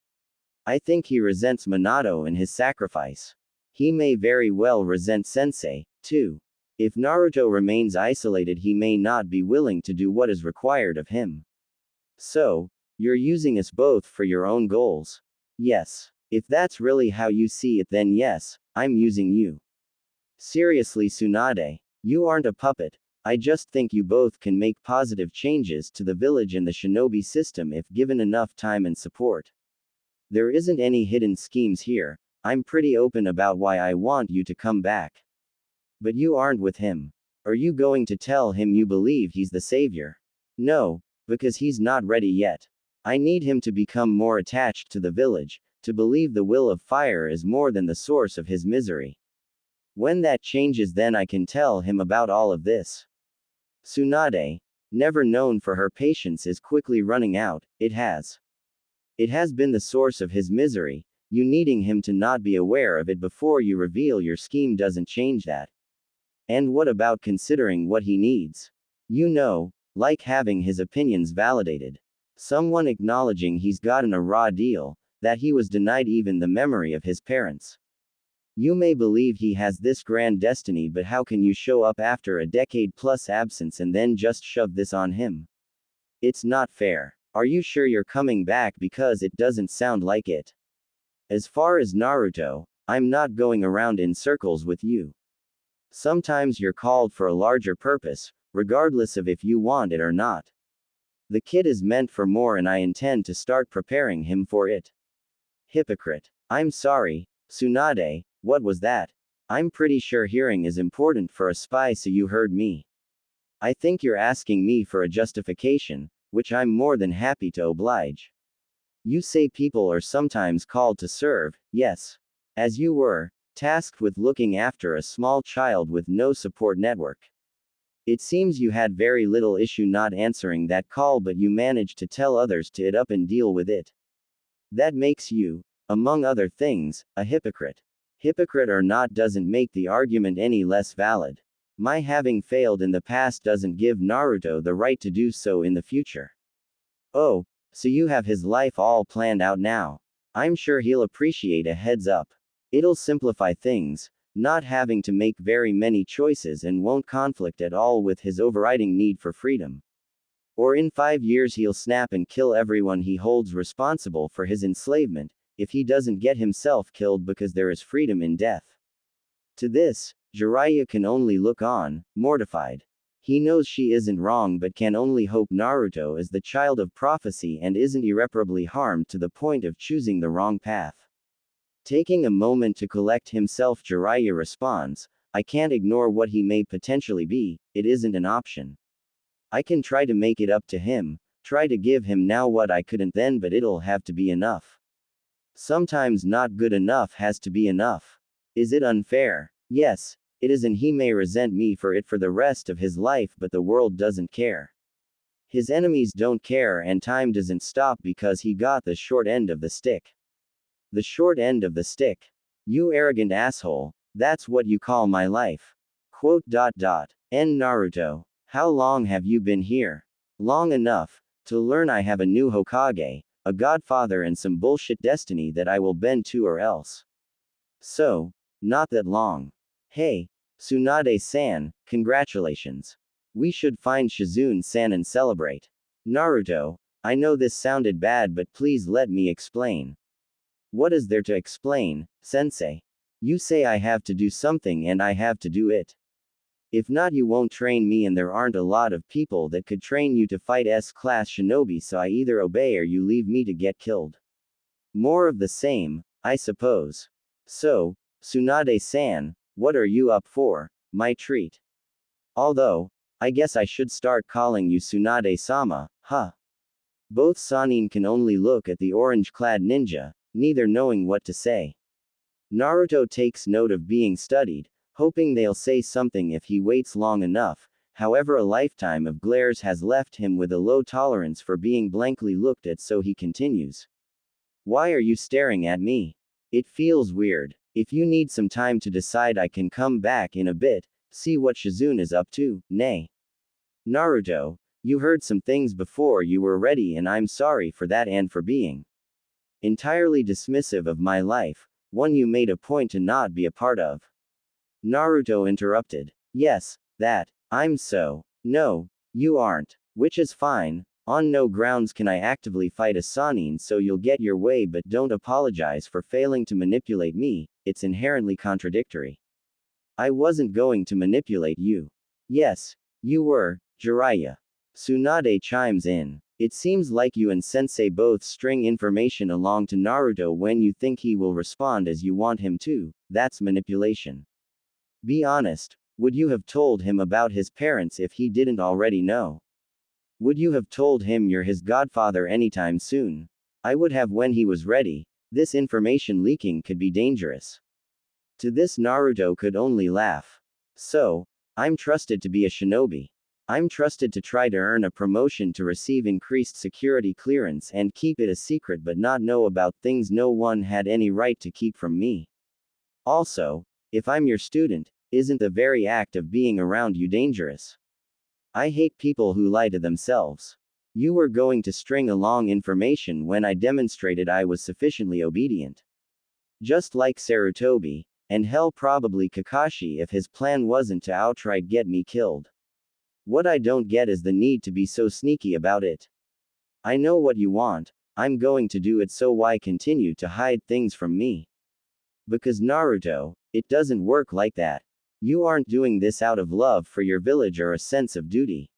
I think he resents Minato and his sacrifice. He may very well resent Sensei, too. If Naruto remains isolated, he may not be willing to do what is required of him. So, you're using us both for your own goals. Yes. If that's really how you see it, then yes, I'm using you. Seriously, Tsunade, you aren't a puppet. I just think you both can make positive changes to the village and the shinobi system if given enough time and support. There isn't any hidden schemes here. I'm pretty open about why I want you to come back. But you aren't with him. Are you going to tell him you believe he's the savior? No, because he's not ready yet. I need him to become more attached to the village, to believe the will of fire is more than the source of his misery. When that changes, then I can tell him about all of this. Tsunade, never known for her patience, is quickly running out. It has been the source of his misery. You needing him to not be aware of it before you reveal your scheme doesn't change that. And what about considering what he needs? You know, like having his opinions validated. Someone acknowledging he's gotten a raw deal, that he was denied even the memory of his parents. You may believe he has this grand destiny, but how can you show up after a decade-plus absence and then just shove this on him? It's not fair. Are you sure you're coming back, because it doesn't sound like it? As far as Naruto, I'm not going around in circles with you. Sometimes you're called for a larger purpose, regardless of if you want it or not. The kid is meant for more and I intend to start preparing him for it. Hypocrite. I'm sorry, Tsunade, what was that? I'm pretty sure hearing is important for a spy, so you heard me. I think you're asking me for a justification, which I'm more than happy to oblige. You say people are sometimes called to serve, yes. As you were, tasked with looking after a small child with no support network. It seems you had very little issue not answering that call, but you managed to tell others to it up and deal with it. That makes you, among other things, a hypocrite. Hypocrite or not doesn't make the argument any less valid. My having failed in the past doesn't give Naruto the right to do so in the future. Oh, so you have his life all planned out now. I'm sure he'll appreciate a heads up. It'll simplify things, not having to make very many choices, and won't conflict at all with his overriding need for freedom. Or in 5 years he'll snap and kill everyone he holds responsible for his enslavement, if he doesn't get himself killed, because there is freedom in death. To this, Jiraiya can only look on, mortified. He knows she isn't wrong but can only hope Naruto is the child of prophecy and isn't irreparably harmed to the point of choosing the wrong path. Taking a moment to collect himself, Jiraiya responds, I can't ignore what he may potentially be, it isn't an option. I can try to make it up to him, try to give him now what I couldn't then, but it'll have to be enough. Sometimes not good enough has to be enough. Is it unfair? Yes, it is, and he may resent me for it for the rest of his life, but the world doesn't care. His enemies don't care, and time doesn't stop because he got the short end of the stick. The short end of the stick. You arrogant asshole, that's what you call my life. N Naruto. How long have you been here? Long enough to learn I have a new Hokage, a godfather and some bullshit destiny that I will bend to or else. So, not that long. Hey, Tsunade-san, congratulations. We should find Shizune-san and celebrate. Naruto, I know this sounded bad but please let me explain. What is there to explain, sensei? You say I have to do something and I have to do it. If not, you won't train me, and there aren't a lot of people that could train you to fight S-class shinobi, so I either obey or you leave me to get killed. More of the same, I suppose. So, Tsunade-san, what are you up for? My treat. Although, I guess I should start calling you Tsunade-sama, huh? Both Sanin can only look at the orange-clad ninja, neither knowing what to say. Naruto takes note of being studied, hoping they'll say something if he waits long enough. However, a lifetime of glares has left him with a low tolerance for being blankly looked at, so he continues. Why are you staring at me? It feels weird. If you need some time to decide, I can come back in a bit, see what Shizune is up to. Nay. Naruto, you heard some things before you were ready, and I'm sorry for that and for being entirely dismissive of my life, one you made a point to not be a part of. Naruto interrupted. Yes, that. I'm so. No, you aren't. Which is fine. On no grounds can I actively fight a Sanin, so you'll get your way, but don't apologize for failing to manipulate me, it's inherently contradictory. I wasn't going to manipulate you. Yes, you were, Jiraiya. Tsunade chimes in. It seems like you and Sensei both string information along to Naruto when you think he will respond as you want him to. That's manipulation. Be honest, would you have told him about his parents if he didn't already know? Would you have told him you're his godfather anytime soon? I would have when he was ready. This information leaking could be dangerous. To this Naruto could only laugh. So, I'm trusted to be a shinobi. I'm trusted to try to earn a promotion to receive increased security clearance and keep it a secret but not know about things no one had any right to keep from me. Also, if I'm your student, isn't the very act of being around you dangerous? I hate people who lie to themselves. You were going to string along information when I demonstrated I was sufficiently obedient. Just like Sarutobi, and hell probably Kakashi if his plan wasn't to outright get me killed. What I don't get is the need to be so sneaky about it. I know what you want, I'm going to do it, so why continue to hide things from me? Because Naruto, it doesn't work like that. You aren't doing this out of love for your village or a sense of duty.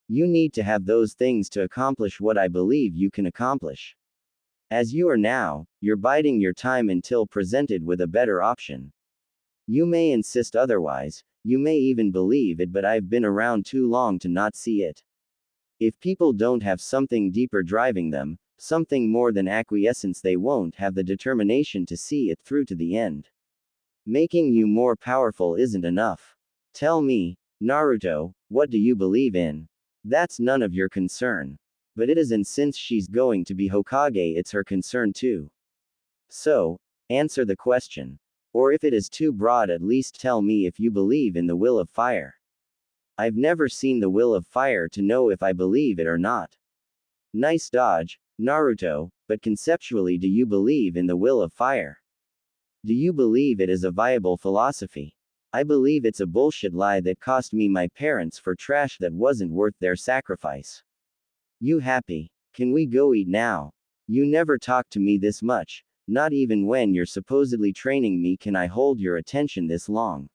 You need to have those things to accomplish what I believe you can accomplish. As you are now, you're biding your time until presented with a better option. You may insist otherwise, you may even believe it, but I've been around too long to not see it. If people don't have something deeper driving them, something more than acquiescence, they won't have the determination to see it through to the end. Making you more powerful isn't enough. Tell me, Naruto, what do you believe in? That's none of your concern. But it is, and since she's going to be Hokage, it's her concern too. So, answer the question. Or if it is too broad, at least tell me if you believe in the will of fire. I've never seen the will of fire to know if I believe it or not. Nice dodge, Naruto, but conceptually, do you believe in the will of fire? Do you believe it is a viable philosophy? I believe it's a bullshit lie that cost me my parents for trash that wasn't worth their sacrifice. You happy? Can we go eat now? You never talk to me this much. Not even when you're supposedly training me can I hold your attention this long.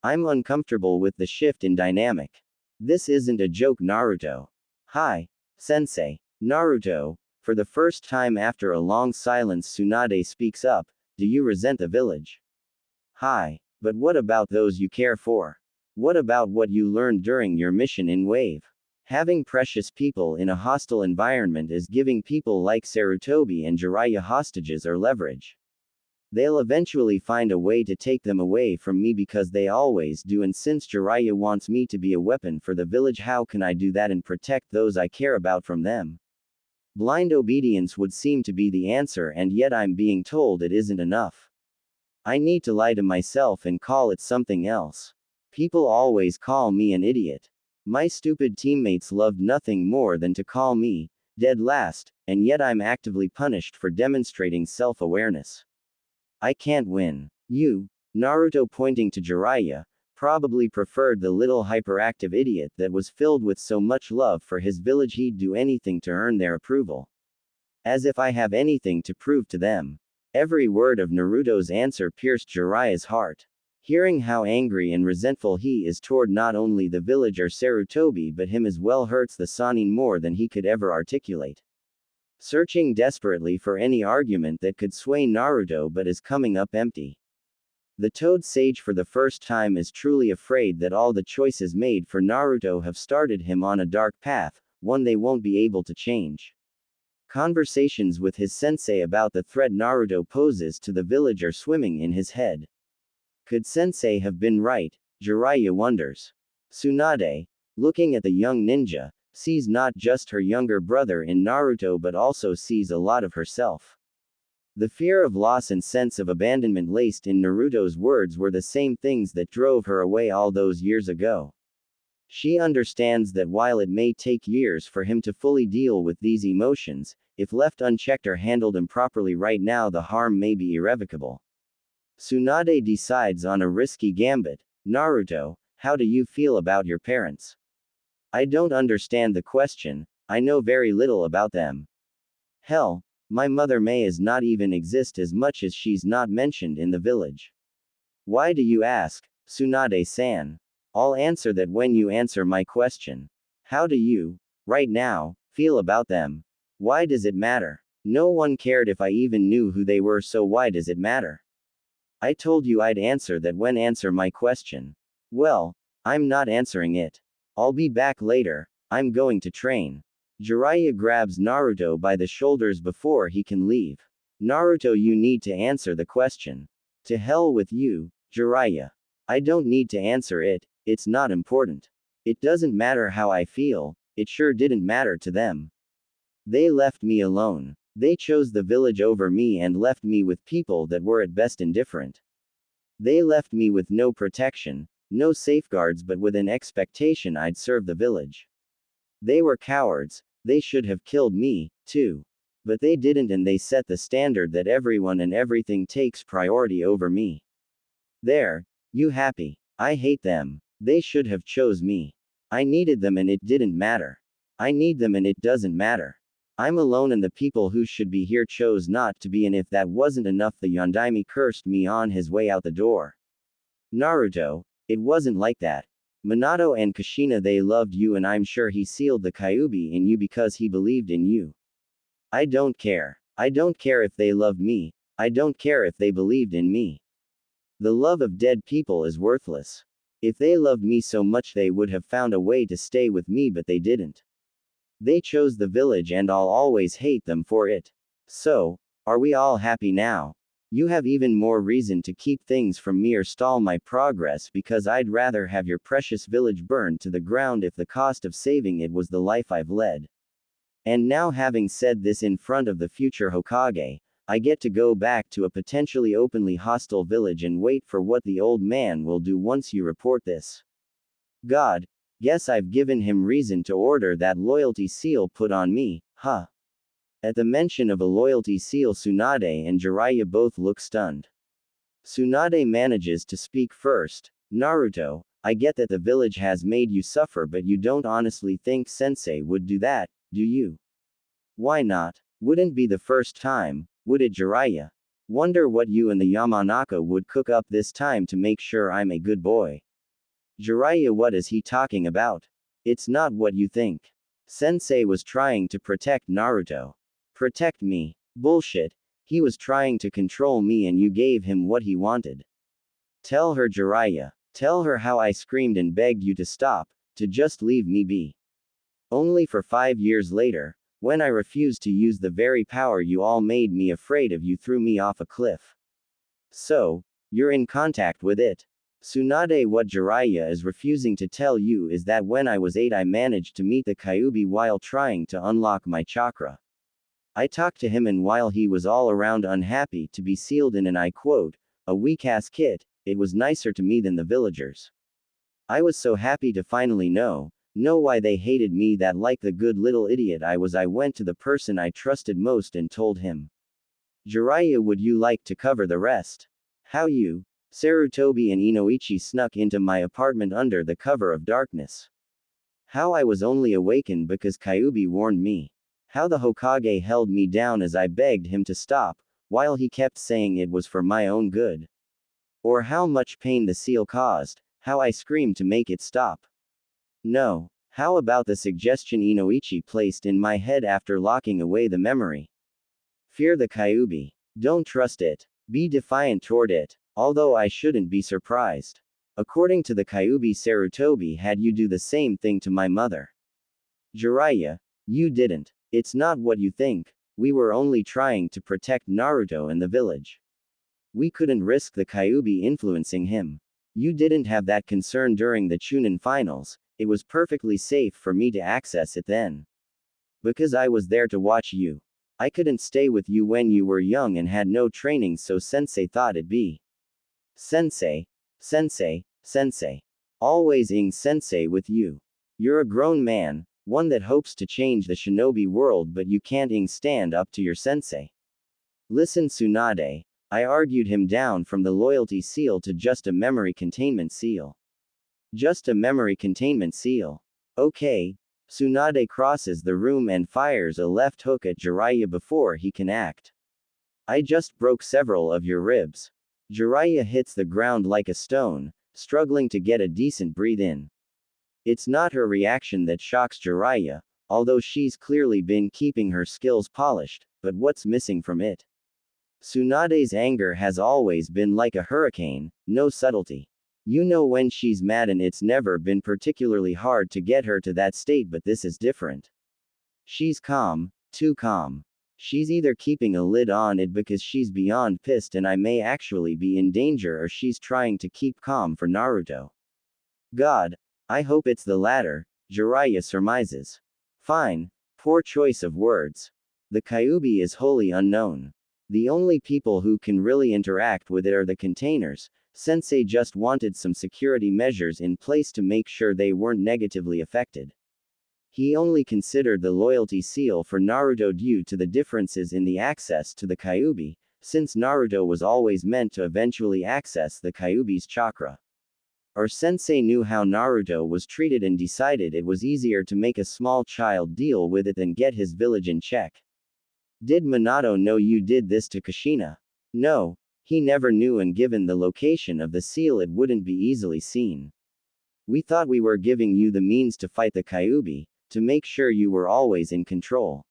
I'm uncomfortable with the shift in dynamic. This isn't a joke, Naruto. Hi, sensei. Naruto, for the first time after a long silence, Tsunade speaks up. Do you resent the village? Hi, but what about those you care for? What about what you learned during your mission in Wave? Having precious people in a hostile environment is giving people like Sarutobi and Jiraiya hostages or leverage. They'll eventually find a way to take them away from me because they always do, and since Jiraiya wants me to be a weapon for the village, how can I do that and protect those I care about from them? Blind obedience would seem to be the answer, and yet I'm being told it isn't enough. I need to lie to myself and call it something else. People always call me an idiot. My stupid teammates loved nothing more than to call me Dead last, and yet I'm actively punished for demonstrating self-awareness. I can't win. You, Naruto pointing to Jiraiya, probably preferred the little hyperactive idiot that was filled with so much love for his village he'd do anything to earn their approval. As if I have anything to prove to them. Every word of Naruto's answer pierced Jiraiya's heart. Hearing how angry and resentful he is toward not only the villager Sarutobi but him as well hurts the Sannin more than he could ever articulate. Searching desperately for any argument that could sway Naruto but is coming up empty. The Toad Sage for the first time is truly afraid that all the choices made for Naruto have started him on a dark path, one they won't be able to change. Conversations with his sensei about the threat Naruto poses to the village are swimming in his head. Could sensei have been right? Jiraiya wonders. Tsunade, looking at the young ninja, sees not just her younger brother in Naruto but also sees a lot of herself. The fear of loss and sense of abandonment laced in Naruto's words were the same things that drove her away all those years ago. She understands that while it may take years for him to fully deal with these emotions, if left unchecked or handled improperly right now the harm may be irrevocable. Tsunade decides on a risky gambit. Naruto, how do you feel about your parents? I don't understand the question, I know very little about them. Hell, my mother may as not even exist as much as she's not mentioned in the village. Why do you ask, Tsunade-san? I'll answer that when you answer my question. How do you, right now, feel about them? Why does it matter? No one cared if I even knew who they were, so why does it matter? I told you I'd answer that when answer my question. Well, I'm not answering it. I'll be back later, I'm going to train. Jiraiya grabs Naruto by the shoulders before he can leave. Naruto, you need to answer the question. To hell with you, Jiraiya. I don't need to answer it, it's not important. It doesn't matter how I feel, it sure didn't matter to them. They left me alone. They chose the village over me and left me with people that were at best indifferent. They left me with no protection, no safeguards, but with an expectation I'd serve the village. They were cowards, they should have killed me, too. But they didn't, and they set the standard that everyone and everything takes priority over me. There, you happy? I hate them. They should have chose me. I needed them and it didn't matter. I need them and it doesn't matter. I'm alone and the people who should be here chose not to be, and if that wasn't enough the Yondaime cursed me on his way out the door. Naruto, it wasn't like that. Minato and Kushina, they loved you and I'm sure he sealed the Kyuubi in you because he believed in you. I don't care. I don't care if they loved me, I don't care if they believed in me. The love of dead people is worthless. If they loved me so much they would have found a way to stay with me, but they didn't. They chose the village and I'll always hate them for it. So, are we all happy now? You have even more reason to keep things from me or stall my progress, because I'd rather have your precious village burned to the ground if the cost of saving it was the life I've led. And now, having said this in front of the future Hokage, I get to go back to a potentially openly hostile village and wait for what the old man will do once you report this. God, guess I've given him reason to order that loyalty seal put on me, huh? At the mention of a loyalty seal, Tsunade and Jiraiya both look stunned. Tsunade manages to speak first. Naruto, I get that the village has made you suffer, but you don't honestly think Sensei would do that, do you? Why not? Wouldn't be the first time, would it, Jiraiya? Wonder what you and the Yamanaka would cook up this time to make sure I'm a good boy. Jiraiya, what is he talking about? It's not what you think. Sensei was trying to protect Naruto. Protect me? Bullshit. He was trying to control me and you gave him what he wanted. Tell her, Jiraiya. Tell her how I screamed and begged you to stop, to just leave me be. Only for 5 years later, when I refused to use the very power you all made me afraid of, you threw me off a cliff. So, you're in contact with it. Tsunade, what Jiraiya is refusing to tell you is that when I was 8 I managed to meet the Kyuubi while trying to unlock my chakra. I talked to him, and while he was all around unhappy to be sealed in an, I quote, a weak-ass kit, it was nicer to me than the villagers. I was so happy to finally know Know why they hated me that like the good little idiot I was I went to the person I trusted most and told him. Jiraiya, would you like to cover the rest? How you, Sarutobi and Inoichi snuck into my apartment under the cover of darkness. How I was only awakened because Kyuubi warned me. How the Hokage held me down as I begged him to stop, while he kept saying it was for my own good. Or how much pain the seal caused, how I screamed to make it stop. No. How about the suggestion Inoichi placed in my head after locking away the memory? Fear the Kyuubi. Don't trust it. Be defiant toward it. Although I shouldn't be surprised. According to the Kyuubi, Sarutobi had you do the same thing to my mother. Jiraiya, you didn't. It's not what you think. We were only trying to protect Naruto and the village. We couldn't risk the Kyuubi influencing him. You didn't have that concern during the Chunin finals. It was perfectly safe for me to access it then. Because I was there to watch you. I couldn't stay with you when you were young and had no training, so Sensei thought it'd be. Sensei. Sensei. Sensei. Always ing Sensei with you. You're a grown man, one that hopes to change the shinobi world, but you can't ing stand up to your sensei. Listen, Tsunade. I argued him down from the loyalty seal to just a memory containment seal. Just a memory containment seal. Okay. Tsunade crosses the room and fires a left hook at Jiraiya before he can act. I just broke several of your ribs. Jiraiya hits the ground like a stone, struggling to get a decent breath in. It's not her reaction that shocks Jiraiya, although she's clearly been keeping her skills polished, but what's missing from it? Tsunade's anger has always been like a hurricane, no subtlety. You know when she's mad, and it's never been particularly hard to get her to that state, but this is different. She's calm, too calm. She's either keeping a lid on it because she's beyond pissed and I may actually be in danger, or she's trying to keep calm for Naruto. God, I hope it's the latter, Jiraiya surmises. Fine. Poor choice of words. The Kyuubi is wholly unknown. The only people who can really interact with it are the containers. Sensei just wanted some security measures in place to make sure they weren't negatively affected. He only considered the loyalty seal for Naruto due to the differences in the access to the Kyuubi, since Naruto was always meant to eventually access the Kyuubi's chakra. Or Sensei knew how Naruto was treated and decided it was easier to make a small child deal with it than get his village in check. Did Minato know you did this to Kushina? No. He never knew, and given the location of the seal it wouldn't be easily seen. We thought we were giving you the means to fight the Kyuubi, to make sure you were always in control.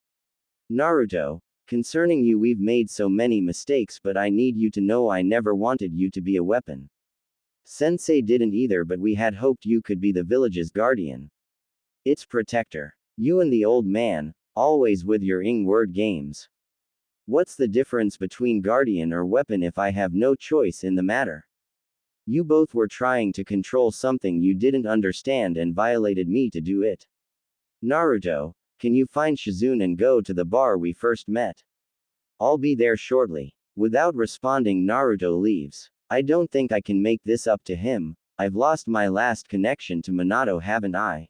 Naruto, concerning you we've made so many mistakes, but I need you to know I never wanted you to be a weapon. Sensei didn't either, but we had hoped you could be the village's guardian. Its protector. You and the old man, always with your word games. What's the difference between guardian or weapon if I have no choice in the matter? You both were trying to control something you didn't understand and violated me to do it. Naruto, can you find Shizune and go to the bar we first met? I'll be there shortly. Without responding, Naruto leaves. I don't think I can make this up to him. I've lost my last connection to Minato, haven't I?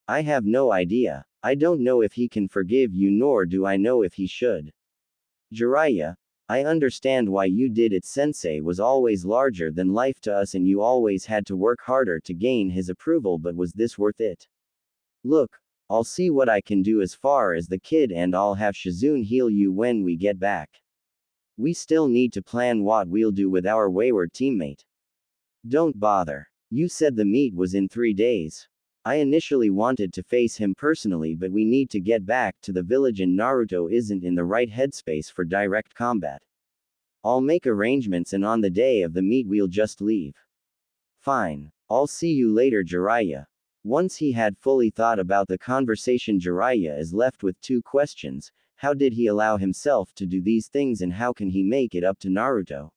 I have no idea. I don't know if he can forgive you, nor do I know if he should. Jiraiya, I understand why you did it. Sensei was always larger than life to us and you always had to work harder to gain his approval, but was this worth it? Look, I'll see what I can do as far as the kid, and I'll have Shizune heal you when we get back. We still need to plan what we'll do with our wayward teammate. Don't bother. You said the meet was in 3 days. I initially wanted to face him personally, but we need to get back to the village and Naruto isn't in the right headspace for direct combat. I'll make arrangements and on the day of the meet we'll just leave. Fine. I'll see you later, Jiraiya. Once he had fully thought about the conversation, Jiraiya is left with 2 questions. How did he allow himself to do these things, and how can he make it up to Naruto?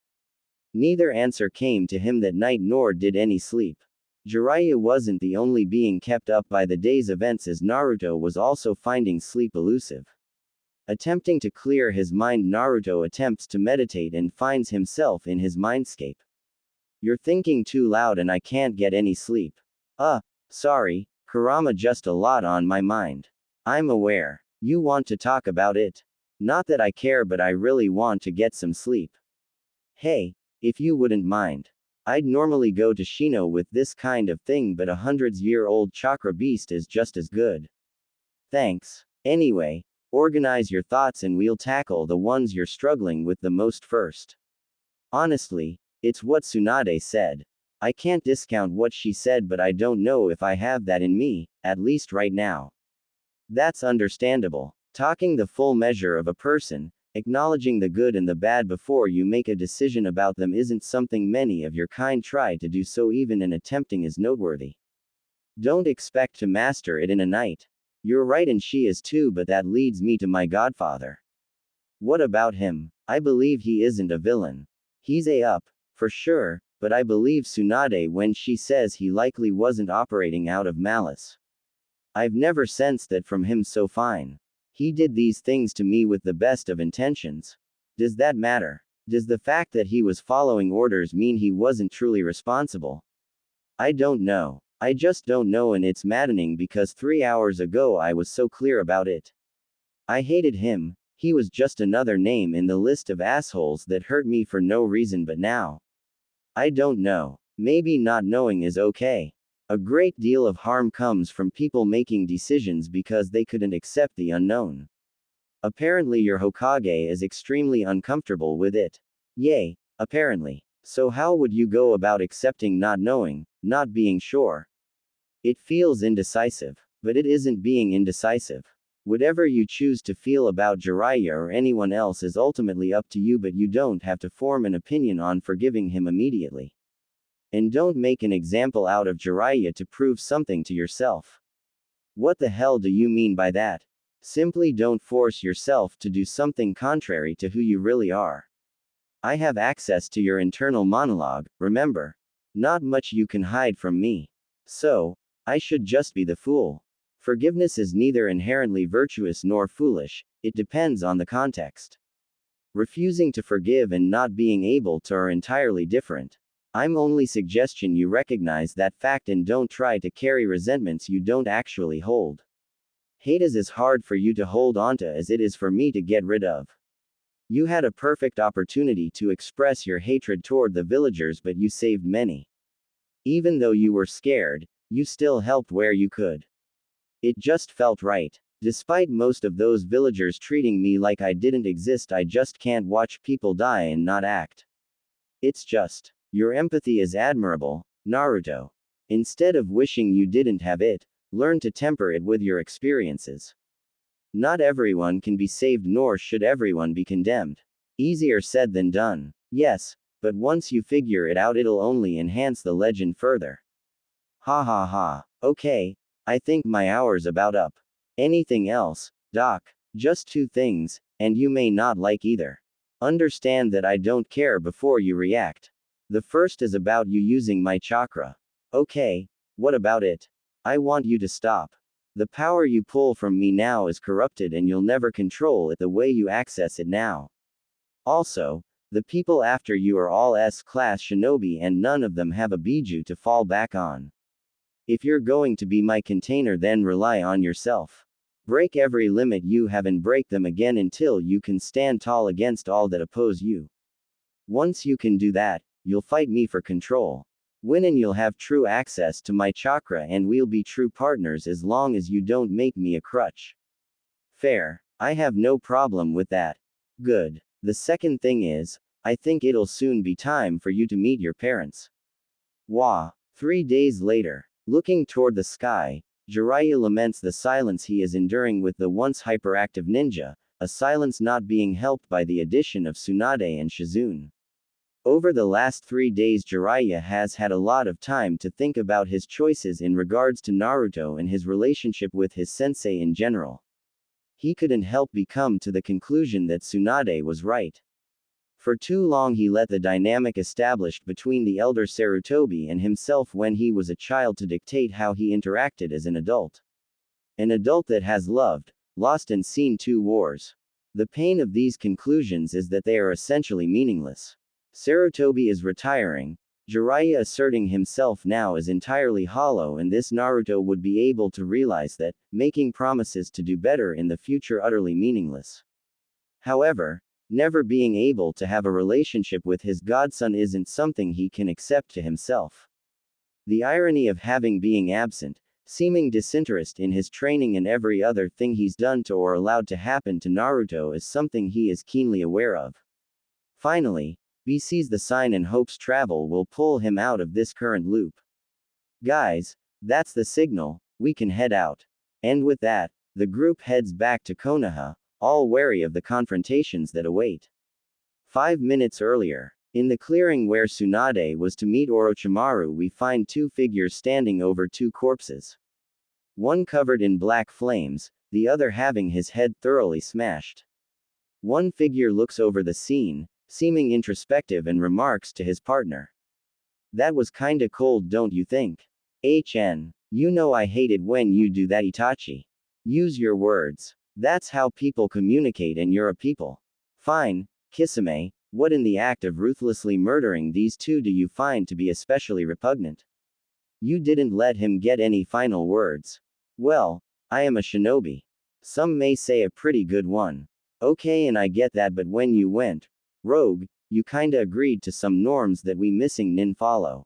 Neither answer came to him that night, nor did any sleep. Jiraiya wasn't the only being kept up by the day's events, as Naruto was also finding sleep elusive. Attempting to clear his mind, Naruto attempts to meditate and finds himself in his mindscape. You're thinking too loud and I can't get any sleep. Sorry, Kurama, just a lot on my mind. I'm aware. You want to talk about it? Not that I care, but I really want to get some sleep. Hey, if you wouldn't mind. I'd normally go to Shino with this kind of thing, but a hundreds-year-old chakra beast is just as good. Thanks. Anyway, organize your thoughts and we'll tackle the ones you're struggling with the most first. Honestly, it's what Tsunade said. I can't discount what she said, but I don't know if I have that in me, at least right now. That's understandable. Talking the full measure of a person, acknowledging the good and the bad before you make a decision about them isn't something many of your kind try to do, so even an attempting is noteworthy. Don't expect to master it in a night. You're right, and she is too, but that leads me to my godfather. What about him? I believe he isn't a villain. He's up, for sure, but I believe Tsunade when she says he likely wasn't operating out of malice. I've never sensed that from him, so fine. He did these things to me with the best of intentions. Does that matter? Does the fact that he was following orders mean he wasn't truly responsible? I don't know. I just don't know, and it's maddening because 3 hours ago I was so clear about it. I hated him. He was just another name in the list of assholes that hurt me for no reason, but now. I don't know. Maybe not knowing is okay. A great deal of harm comes from people making decisions because they couldn't accept the unknown. Apparently your Hokage is extremely uncomfortable with it. Yay, apparently. So how would you go about accepting not knowing, not being sure? It feels indecisive. But it isn't being indecisive. Whatever you choose to feel about Jiraiya or anyone else is ultimately up to you, but you don't have to form an opinion on forgiving him immediately. And don't make an example out of Jiraiya to prove something to yourself. What the hell do you mean by that? Simply don't force yourself to do something contrary to who you really are. I have access to your internal monologue, remember? Not much you can hide from me. So, I should just be the fool. Forgiveness is neither inherently virtuous nor foolish, it depends on the context. Refusing to forgive and not being able to are entirely different. I'm only suggesting you recognize that fact and don't try to carry resentments you don't actually hold. Hate is as hard for you to hold onto as it is for me to get rid of. You had a perfect opportunity to express your hatred toward the villagers, but you saved many. Even though you were scared, you still helped where you could. It just felt right. Despite most of those villagers treating me like I didn't exist, I just can't watch people die and not act. It's just. Your empathy is admirable, Naruto. Instead of wishing you didn't have it, learn to temper it with your experiences. Not everyone can be saved, nor should everyone be condemned. Easier said than done. Yes, but once you figure it out, it'll only enhance the legend further. Ha ha ha. Okay, I think my hour's about up. Anything else, Doc? Just 2 things, and you may not like either. Understand that I don't care before you react. The first is about you using my chakra. Okay, what about it? I want you to stop. The power you pull from me now is corrupted and you'll never control it the way you access it now. Also, the people after you are all S-class shinobi and none of them have a Biju to fall back on. If you're going to be my container, then rely on yourself. Break every limit you have and break them again until you can stand tall against all that oppose you. Once you can do that, you'll fight me for control. Win and you'll have true access to my chakra and we'll be true partners as long as you don't make me a crutch. Fair. I have no problem with that. Good. The second thing is, I think it'll soon be time for you to meet your parents. Wah. 3 days later. Looking toward the sky, Jiraiya laments the silence he is enduring with the once hyperactive ninja, a silence not being helped by the addition of Tsunade and Shizune. Over the last 3 days, Jiraiya has had a lot of time to think about his choices in regards to Naruto and his relationship with his sensei in general. He couldn't help but come to the conclusion that Tsunade was right. For too long he let the dynamic established between the elder Sarutobi and himself when he was a child to dictate how he interacted as an adult. An adult that has loved, lost and seen 2 wars. The pain of these conclusions is that they are essentially meaningless. Sarutobi is retiring, Jiraiya asserting himself now is entirely hollow, and this Naruto would be able to realize that, making promises to do better in the future utterly meaningless. However, never being able to have a relationship with his godson isn't something he can accept to himself. The irony of having being absent, seeming disinterest in his training and every other thing he's done to or allowed to happen to Naruto is something he is keenly aware of. Finally, B sees the sign and hopes travel will pull him out of this current loop. Guys, that's the signal, we can head out. And with that, the group heads back to Konoha, all wary of the confrontations that await. 5 minutes earlier, in the clearing where Tsunade was to meet Orochimaru, we find two figures standing over two corpses. One covered in black flames, the other having his head thoroughly smashed. One figure looks over the scene, seeming introspective, and remarks to his partner. "That was kinda cold, don't you think? You know I hate it when you do that, Itachi. Use your words. That's how people communicate, and you're a people." "Fine, Kisame, what in the act of ruthlessly murdering these two do you find to be especially repugnant? You didn't let him get any final words." "Well, I am a shinobi. Some may say a pretty good one. Okay, and I get that, but when you went rogue, you kinda agreed to some norms that we missing nin follow.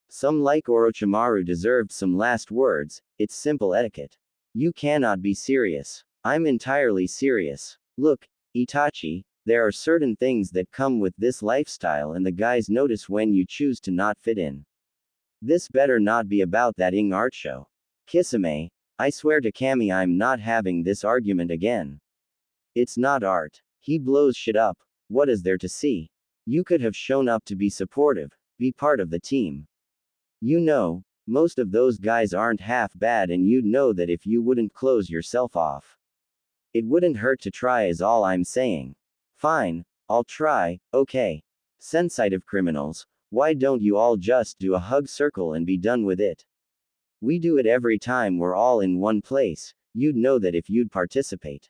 Some like Orochimaru deserved some last words, it's simple etiquette. You cannot be serious." "I'm entirely serious. Look, Itachi, there are certain things that come with this lifestyle, and the guys notice when you choose to not fit in. This better not be about that art show. Kisame, I swear to Kami I'm not having this argument again. It's not art." He blows shit up. "What is there to see? You could have shown up to be supportive, be part of the team. You know, most of those guys aren't half bad, and you'd know that if you wouldn't close yourself off. It wouldn't hurt to try, is all I'm saying." "Fine, I'll try, okay. Sensitive criminals, why don't you all just do a hug circle and be done with it? We do it every time we're all in one place, you'd know that if you'd participate."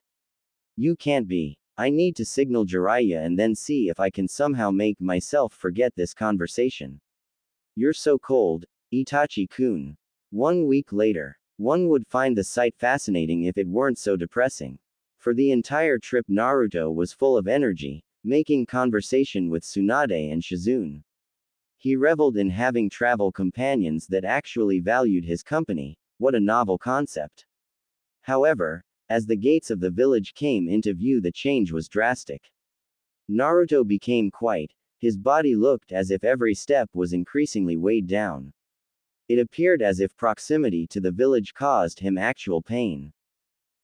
"You can't be. I need to signal Jiraiya and then see if I can somehow make myself forget this conversation." "You're so cold, Itachi-kun." 1 week later. One would find the sight fascinating if it weren't so depressing. For the entire trip Naruto was full of energy, making conversation with Tsunade and Shizune. He reveled in having travel companions that actually valued his company. What a novel concept. However, as the gates of the village came into view, the change was drastic. Naruto became quiet, his body looked as if every step was increasingly weighed down. It appeared as if proximity to the village caused him actual pain.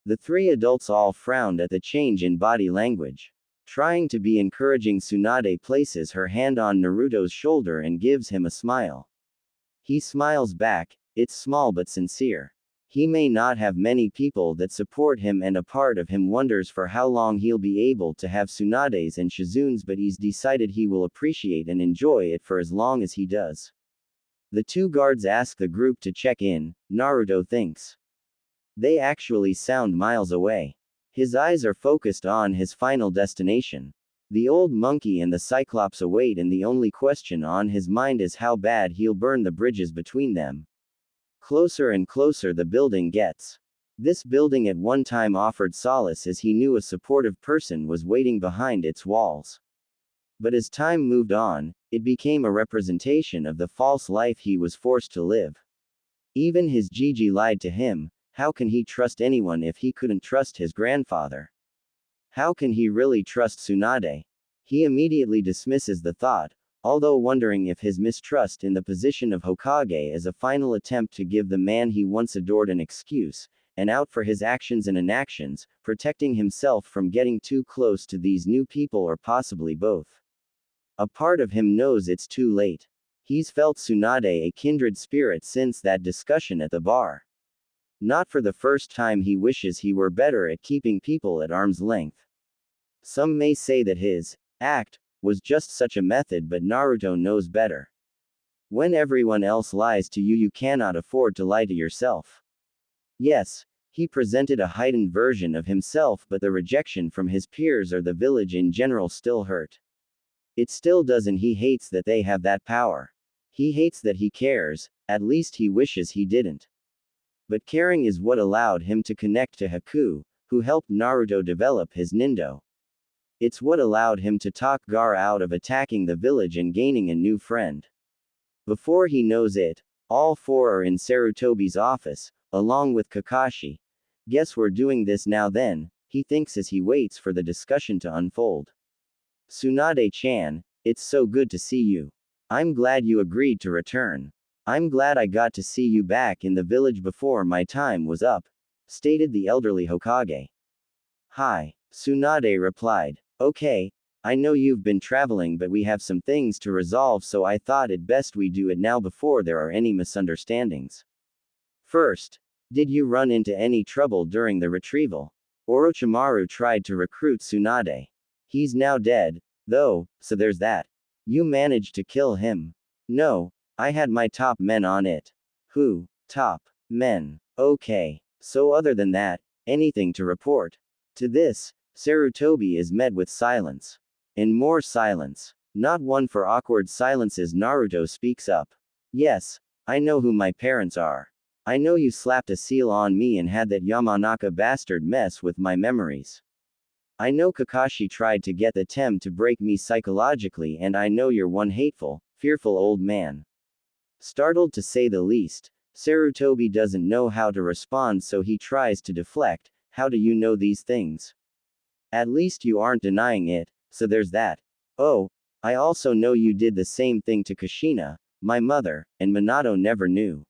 The three adults all frowned at the change in body language. Trying to be encouraging, Tsunade places her hand on Naruto's shoulder and gives him a smile. He smiles back, it's small but sincere. He may not have many people that support him, and a part of him wonders for how long he'll be able to have Tsunade's and Shizune's, but he's decided he will appreciate and enjoy it for as long as he does. The two guards ask the group to check in, Naruto thinks. They actually sound miles away. His eyes are focused on his final destination. The old monkey and the Cyclops await, and the only question on his mind is how bad he'll burn the bridges between them. Closer and closer the building gets. This building at one time offered solace, as he knew a supportive person was waiting behind its walls. But as time moved on, it became a representation of the false life he was forced to live. Even his Gigi lied to him. How can he trust anyone if he couldn't trust his grandfather? How can he really trust Tsunade? He immediately dismisses the thought, although wondering if his mistrust in the position of Hokage is a final attempt to give the man he once adored an excuse, and out for his actions and inactions, protecting himself from getting too close to these new people, or possibly both. A part of him knows it's too late. He's felt Tsunade a kindred spirit since that discussion at the bar. Not for the first time he wishes he were better at keeping people at arm's length. Some may say that his act was just such a method, but Naruto knows better. When everyone else lies to you, you cannot afford to lie to yourself. Yes, he presented a heightened version of himself, but the rejection from his peers or the village in general still hurt. It still does, and he hates that they have that power. He hates that he cares, at least he wishes he didn't. But caring is what allowed him to connect to Haku, who helped Naruto develop his Nindo. It's what allowed him to talk Gar out of attacking the village and gaining a new friend. Before he knows it, all four are in Sarutobi's office, along with Kakashi. Guess we're doing this now then, he thinks as he waits for the discussion to unfold. Tsunade-chan, it's so good to see you. I'm glad you agreed to return. I'm glad I got to see you back in the village before my time was up, stated the elderly Hokage. Hi, Tsunade replied. Okay, I know you've been traveling but we have some things to resolve so I thought it best we do it now before there are any misunderstandings. First, did you run into any trouble during the retrieval? Orochimaru tried to recruit Tsunade. He's now dead, though, so there's that. You managed to kill him. No, I had my top men on it. Who? Top men. Okay. So other than that, anything to report? To this, Sarutobi is met with silence. And more silence. Not one for awkward silences. Naruto speaks up. Yes, I know who my parents are. I know you slapped a seal on me and had that Yamanaka bastard mess with my memories. I know Kakashi tried to get the Tem to break me psychologically and I know you're one hateful, fearful old man. Startled to say the least, Sarutobi doesn't know how to respond so he tries to deflect. How do you know these things? At least you aren't denying it, so there's that. Oh, I also know you did the same thing to Kushina, my mother, and Minato never knew.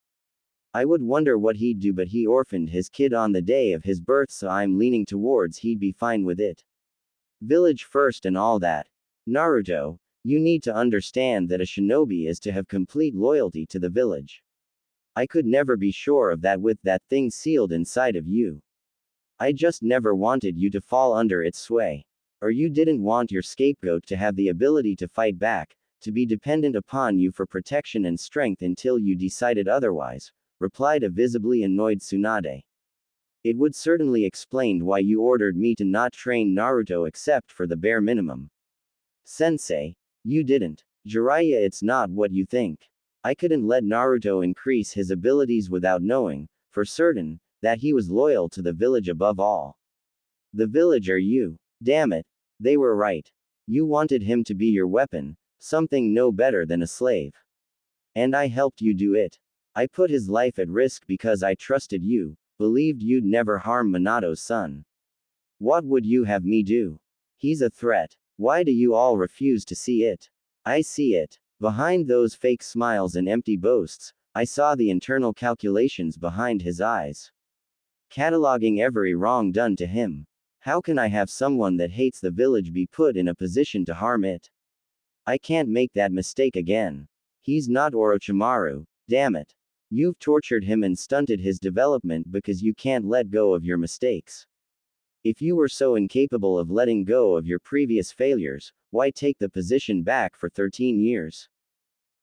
I would wonder what he'd do but he orphaned his kid on the day of his birth so I'm leaning towards he'd be fine with it. Village first and all that. Naruto, you need to understand that a shinobi is to have complete loyalty to the village. I could never be sure of that with that thing sealed inside of you. I just never wanted you to fall under its sway. Or you didn't want your scapegoat to have the ability to fight back, to be dependent upon you for protection and strength until you decided otherwise, replied a visibly annoyed Tsunade. It would certainly explain why you ordered me to not train Naruto except for the bare minimum. Sensei, you didn't. Jiraiya, it's not what you think. I couldn't let Naruto increase his abilities without knowing, for certain, that he was loyal to the village above all. The village are you. Damn it. They were right. You wanted him to be your weapon, something no better than a slave. And I helped you do it. I put his life at risk because I trusted you, believed you'd never harm Minato's son. What would you have me do? He's a threat. Why do you all refuse to see it? I see it. Behind those fake smiles and empty boasts, I saw the internal calculations behind his eyes. Cataloging every wrong done to him. How can I have someone that hates the village be put in a position to harm it? I can't make that mistake again. He's not Orochimaru, damn it. You've tortured him and stunted his development because you can't let go of your mistakes. If you were so incapable of letting go of your previous failures, why take the position back for 13 years?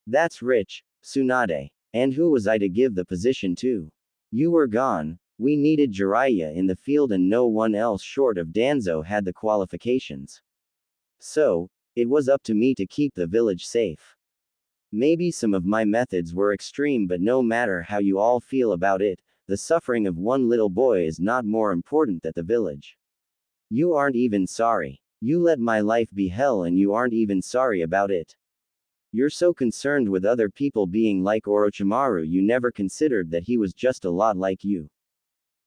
That's rich, Tsunade. And who was I to give the position to? You were gone. We needed Jiraiya in the field and no one else short of Danzo had the qualifications. So, it was up to me to keep the village safe. Maybe some of my methods were extreme but no matter how you all feel about it, the suffering of one little boy is not more important than the village. You aren't even sorry. You let my life be hell and you aren't even sorry about it. You're so concerned with other people being like Orochimaru you never considered that he was just a lot like you.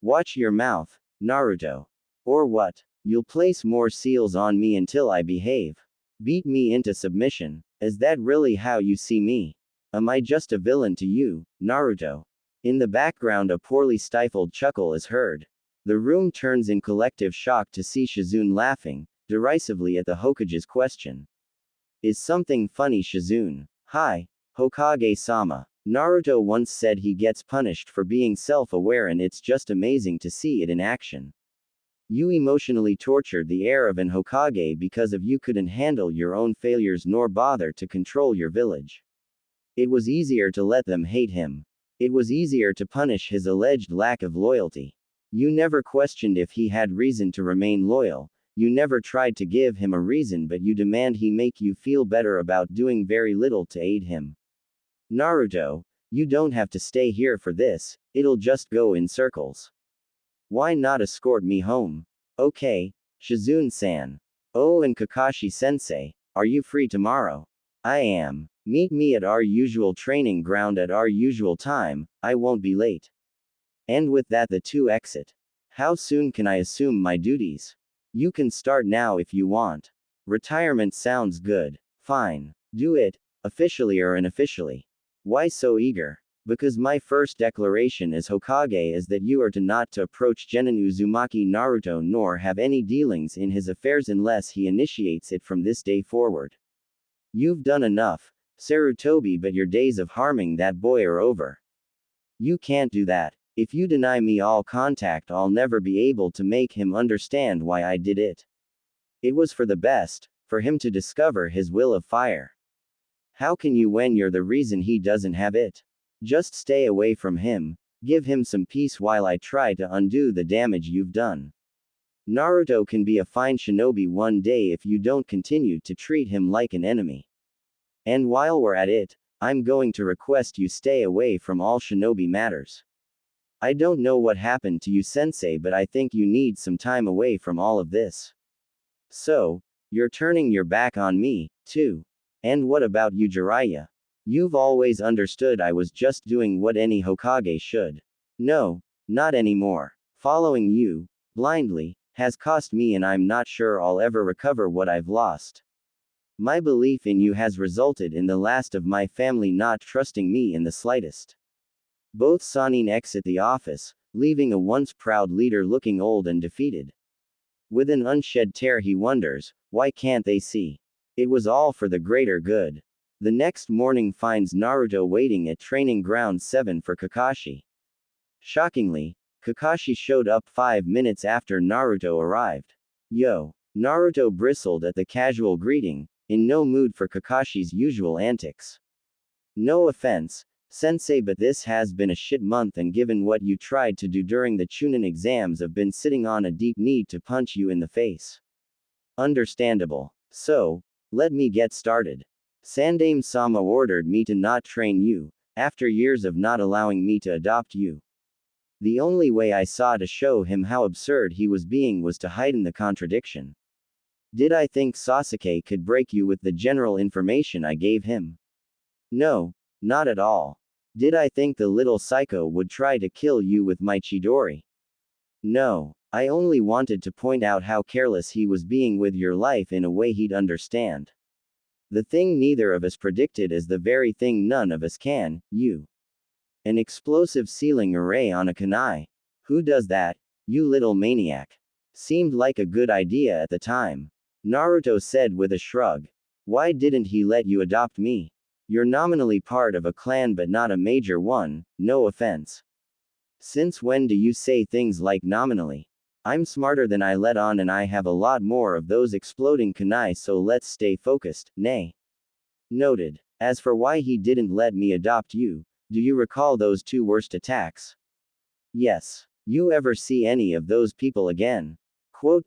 Watch your mouth, Naruto. Or what? You'll place more seals on me until I behave. Beat me into submission. Is that really how you see me? Am I just a villain to you, Naruto? In the background a poorly stifled chuckle is heard. The room turns in collective shock to see Shizune laughing, derisively at the Hokage's question. Is something funny, Shizune? Hi, Hokage-sama. Naruto once said he gets punished for being self-aware and it's just amazing to see it in action. You emotionally tortured the heir of an Hokage because of you couldn't handle your own failures nor bother to control your village. It was easier to let them hate him. It was easier to punish his alleged lack of loyalty. You never questioned if he had reason to remain loyal. You never tried to give him a reason but you demand he make you feel better about doing very little to aid him. Naruto, you don't have to stay here for this, it'll just go in circles. Why not escort me home? Okay, Shizune-san. Oh, and Kakashi-sensei, are you free tomorrow? I am. Meet me at our usual training ground at our usual time, I won't be late. And with that the two exit. How soon can I assume my duties? You can start now if you want. Retirement sounds good. Fine. Do it, officially or unofficially. Why so eager? Because my first declaration as Hokage is that you are not to approach Genin Uzumaki Naruto nor have any dealings in his affairs unless he initiates it from this day forward. You've done enough, Sarutobi, but your days of harming that boy are over. You can't do that. If you deny me all contact, I'll never be able to make him understand why I did it. It was for the best, for him to discover his will of fire. How can you when you're the reason he doesn't have it? Just stay away from him, give him some peace while I try to undo the damage you've done. Naruto can be a fine shinobi one day if you don't continue to treat him like an enemy. And while we're at it, I'm going to request you stay away from all shinobi matters. I don't know what happened to you, sensei, but I think you need some time away from all of this. So, you're turning your back on me, too. And what about you, Jiraiya? You've always understood I was just doing what any Hokage should. No, not anymore. Following you, blindly, has cost me, and I'm not sure I'll ever recover what I've lost. My belief in you has resulted in the last of my family not trusting me in the slightest. Both Sanin exit the office, leaving a once proud leader looking old and defeated. With an unshed tear he wonders, why can't they see? It was all for the greater good. The next morning finds Naruto waiting at Training Ground 7 for Kakashi. Shockingly, Kakashi showed up 5 minutes after Naruto arrived. Yo! Naruto bristled at the casual greeting, in no mood for Kakashi's usual antics. No offense, sensei, but this has been a shit month, and given what you tried to do during the Chunin exams, I've been sitting on a deep need to punch you in the face. Understandable. So, let me get started. Sandaime-sama ordered me to not train you, after years of not allowing me to adopt you. The only way I saw to show him how absurd he was being was to heighten the contradiction. Did I think Sasuke could break you with the general information I gave him? No, not at all. Did I think the little psycho would try to kill you with my Chidori? No, I only wanted to point out how careless he was being with your life in a way he'd understand. The thing neither of us predicted is the very thing none of us can, you. An explosive ceiling array on a kunai. Who does that, you little maniac? Seemed like a good idea at the time. Naruto said with a shrug. Why didn't he let you adopt me? You're nominally part of a clan but not a major one, no offense. Since when do you say things like nominally? I'm smarter than I let on, and I have a lot more of those exploding kunai, so let's stay focused, nay. Noted. As for why he didn't let me adopt you, do you recall those 2 worst attacks? Yes. You ever see any of those people again? Quote.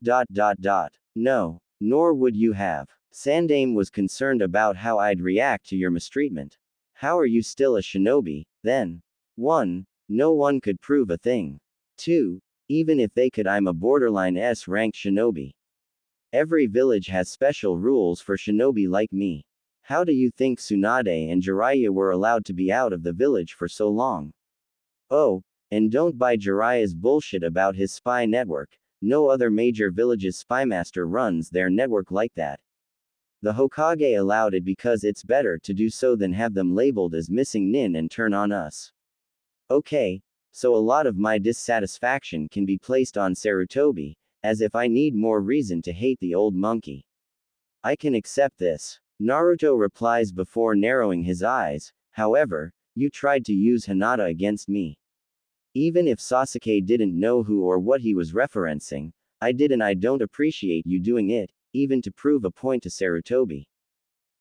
No. Nor would you have. Sandaime was concerned about how I'd react to your mistreatment. How are you still a shinobi, then? 1. No one could prove a thing. 2. Even if they could, I'm a borderline S-ranked shinobi. Every village has special rules for shinobi like me. How do you think Tsunade and Jiraiya were allowed to be out of the village for so long? Oh, and don't buy Jiraiya's bullshit about his spy network. No other major village's spymaster runs their network like that. The Hokage allowed it because it's better to do so than have them labeled as missing nin and turn on us. Okay, so a lot of my dissatisfaction can be placed on Sarutobi, as if I need more reason to hate the old monkey. I can accept this. Naruto replies before narrowing his eyes. However, you tried to use Hinata against me. Even if Sasuke didn't know who or what he was referencing, I did, and I don't appreciate you doing it, even to prove a point to Sarutobi.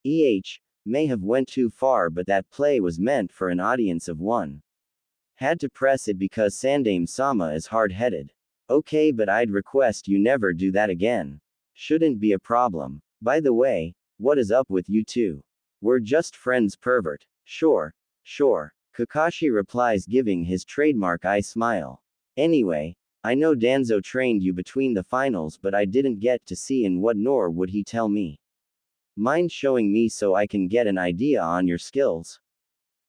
May have went too far, but that play was meant for an audience of 1. Had to press it because Sandaime-sama is hard-headed. Okay, but I'd request you never do that again. Shouldn't be a problem. By the way, what is up with you two? We're just friends, pervert. Sure. Sure. Kakashi replies, giving his trademark eye smile. Anyway, I know Danzo trained you between the finals, but I didn't get to see in what, nor would he tell me. Mind showing me so I can get an idea on your skills?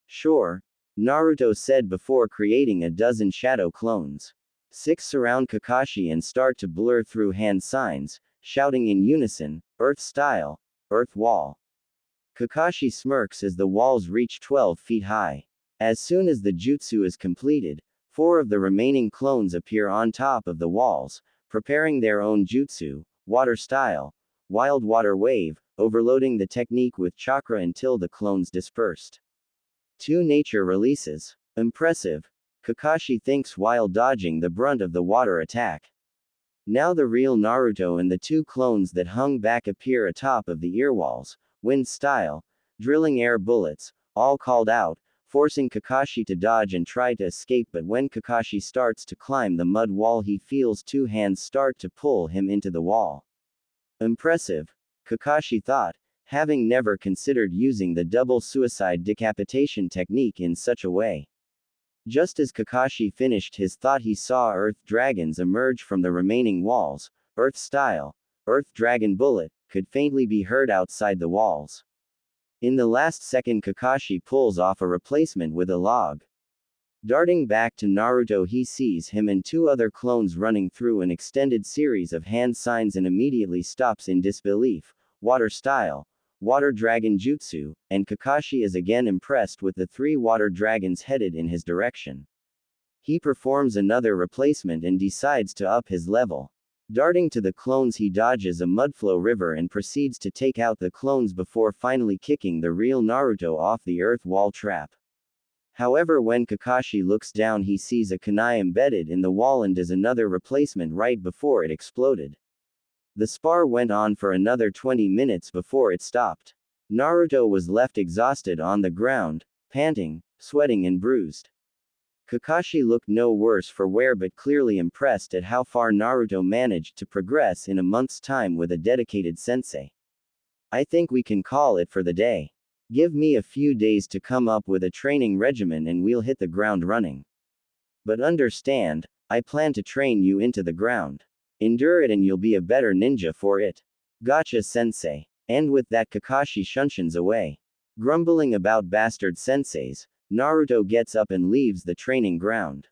Sure. Naruto said before creating a dozen shadow clones. 6 surround Kakashi and start to blur through hand signs, shouting in unison, Earth style, Earth wall. Kakashi smirks as the walls reach 12 feet high. As soon as the jutsu is completed, 4 of the remaining clones appear on top of the walls, preparing their own jutsu, water style, wild water wave, overloading the technique with chakra until the clones dispersed. 2 nature releases. Impressive. Kakashi thinks while dodging the brunt of the water attack. Now the real Naruto and the 2 clones that hung back appear atop of the ear walls, wind style, drilling air bullets, all called out, forcing Kakashi to dodge and try to escape, but when Kakashi starts to climb the mud wall he feels 2 hands start to pull him into the wall. Impressive, Kakashi thought, having never considered using the double suicide decapitation technique in such a way. Just as Kakashi finished his thought he saw earth dragons emerge from the remaining walls. Earth style, earth dragon bullet, could faintly be heard outside the walls. In the last second Kakashi pulls off a replacement with a log. Darting back to Naruto he sees him and 2 other clones running through an extended series of hand signs and immediately stops in disbelief. Water style, water dragon jutsu, and Kakashi is again impressed with the 3 water dragons headed in his direction. He performs another replacement and decides to up his level. Darting to the clones he dodges a mudflow river and proceeds to take out the clones before finally kicking the real Naruto off the earth wall trap. However, when Kakashi looks down he sees a kunai embedded in the wall and does another replacement right before it exploded. The spar went on for another 20 minutes before it stopped. Naruto was left exhausted on the ground, panting, sweating and bruised. Kakashi looked no worse for wear but clearly impressed at how far Naruto managed to progress in a month's time with a dedicated sensei. I think we can call it for the day. Give me a few days to come up with a training regimen and we'll hit the ground running. But understand, I plan to train you into the ground. Endure it and you'll be a better ninja for it. Gotcha sensei. And with that Kakashi shunshuns away. Grumbling about bastard senseis, Naruto gets up and leaves the training ground.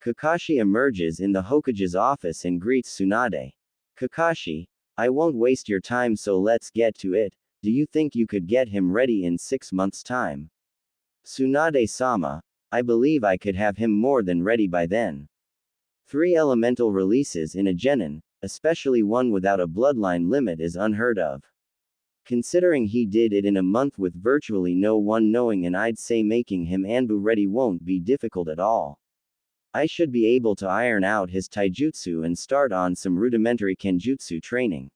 Kakashi emerges in the Hokage's office and greets Tsunade. Kakashi, I won't waste your time so let's get to it. Do you think you could get him ready in 6 months' time? Tsunade-sama, I believe I could have him more than ready by then. 3 elemental releases in a genin, especially one without a bloodline limit, is unheard of. Considering he did it in a month with virtually no one knowing, and I'd say making him Anbu ready won't be difficult at all. I should be able to iron out his taijutsu and start on some rudimentary kenjutsu training.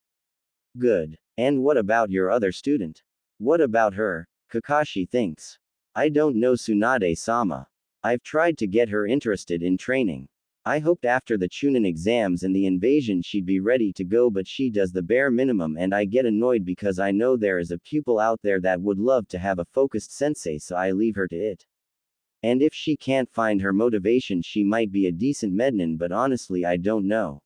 Good. And what about your other student? What about her? Kakashi thinks. I don't know Tsunade-sama. I've tried to get her interested in training. I hoped after the Chunin exams and the invasion she'd be ready to go, but she does the bare minimum and I get annoyed because I know there is a pupil out there that would love to have a focused sensei, so I leave her to it. And if she can't find her motivation she might be a decent mednin, but honestly I don't know.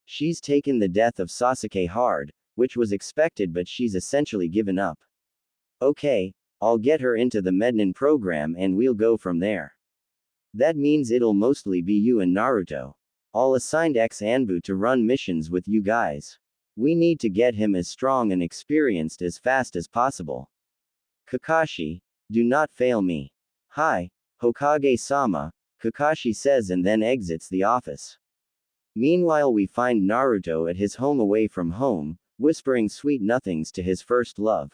She's taken the death of Sasuke hard, which was expected, but she's essentially given up. Okay, I'll get her into the mednin program and we'll go from there. That means it'll mostly be you and Naruto. I'll assign Anbu to run missions with you guys. We need to get him as strong and experienced as fast as possible. Kakashi, do not fail me. Hi, Hokage-sama, Kakashi says and then exits the office. Meanwhile we find Naruto at his home away from home, whispering sweet nothings to his first love.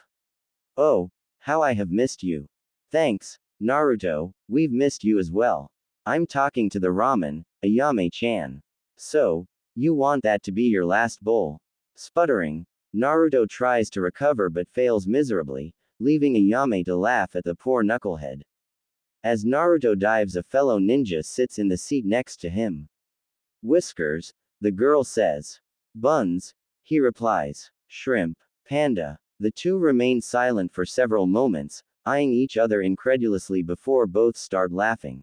Oh, how I have missed you. Thanks, Naruto, we've missed you as well. I'm talking to the ramen, Ayame-chan. So, you want that to be your last bowl? Sputtering, Naruto tries to recover but fails miserably, leaving Ayame to laugh at the poor knucklehead. As Naruto dives, a fellow ninja sits in the seat next to him. Whiskers, the girl says. Buns, he replies. Shrimp, panda. The two remain silent for several moments, eyeing each other incredulously before both start laughing.